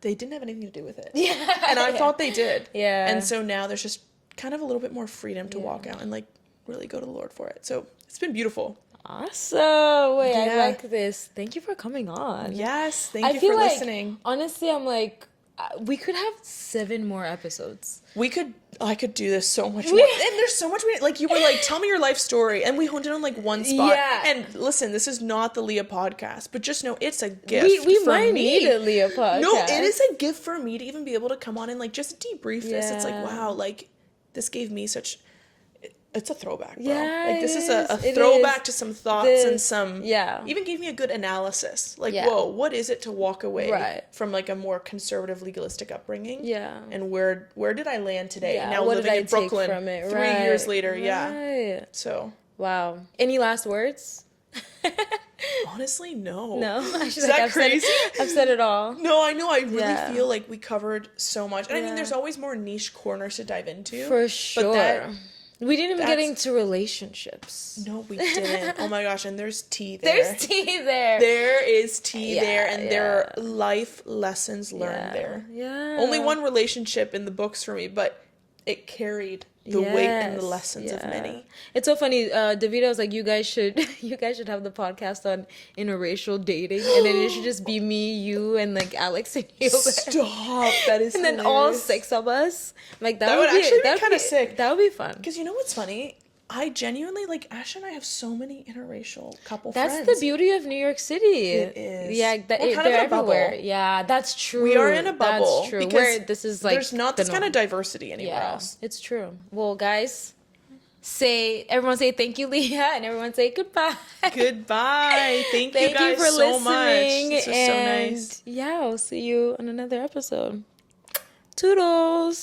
they didn't have anything to do with it. Yeah. And I thought they did. Yeah. And so now there's just kind of a little bit more freedom to walk out and like really go to the Lord for it. So it's been beautiful. Awesome. Wait, I like this. Thank you for coming on. Yes. Thank you for listening. Honestly, I'm like, we could have 7 more episodes. I could do this so much more. And there's so much, like, you were like, tell me your life story. And we honed in on like one spot. Yeah. And listen, this is not the Leah podcast, but just know it's a gift. We might need a Leah podcast. No, it is a gift for me to even be able to come on and like just debrief this. It's like, wow, like this gave me it's a throwback, bro. Yeah, like this is a throwback to some thoughts and some even gave me a good analysis. Like, whoa, what is it to walk away from like a more conservative legalistic upbringing? Yeah. And where did I land today? Yeah, now living in Brooklyn from it? 3 years later, yeah. So wow. Any last words? Honestly, no. Is that crazy? I've said it all. No, I know. I really feel like we covered so much. And I mean, there's always more niche corners to dive into. For sure. But we didn't even get into relationships. No, we didn't. Oh my gosh, and there's tea there. There's tea there. There is tea there, and there are life lessons learned there. Yeah. Only one relationship in the books for me, but it carried the weight and the lessons of many. It's so funny. Davida was like, you guys should have the podcast on interracial dating, and then it should just be me, you, and like Alex and you. Stop. That is and hilarious. Then all 6 of us. Like that would actually be kind of sick. That would be fun. Because you know what's funny? I genuinely, like, Ash and I have so many interracial couple friends. friends. That's the beauty of New York City. It is. Yeah, they're everywhere. Yeah, that's true. We are in a bubble. That's true. Where this is like there's not this kind of diversity anywhere else. It's true. Well, guys, everyone say thank you, Leah, and everyone say goodbye. Goodbye. Thank you guys for so listening. Much. This was so nice. Yeah, I'll see you on another episode. Toodles.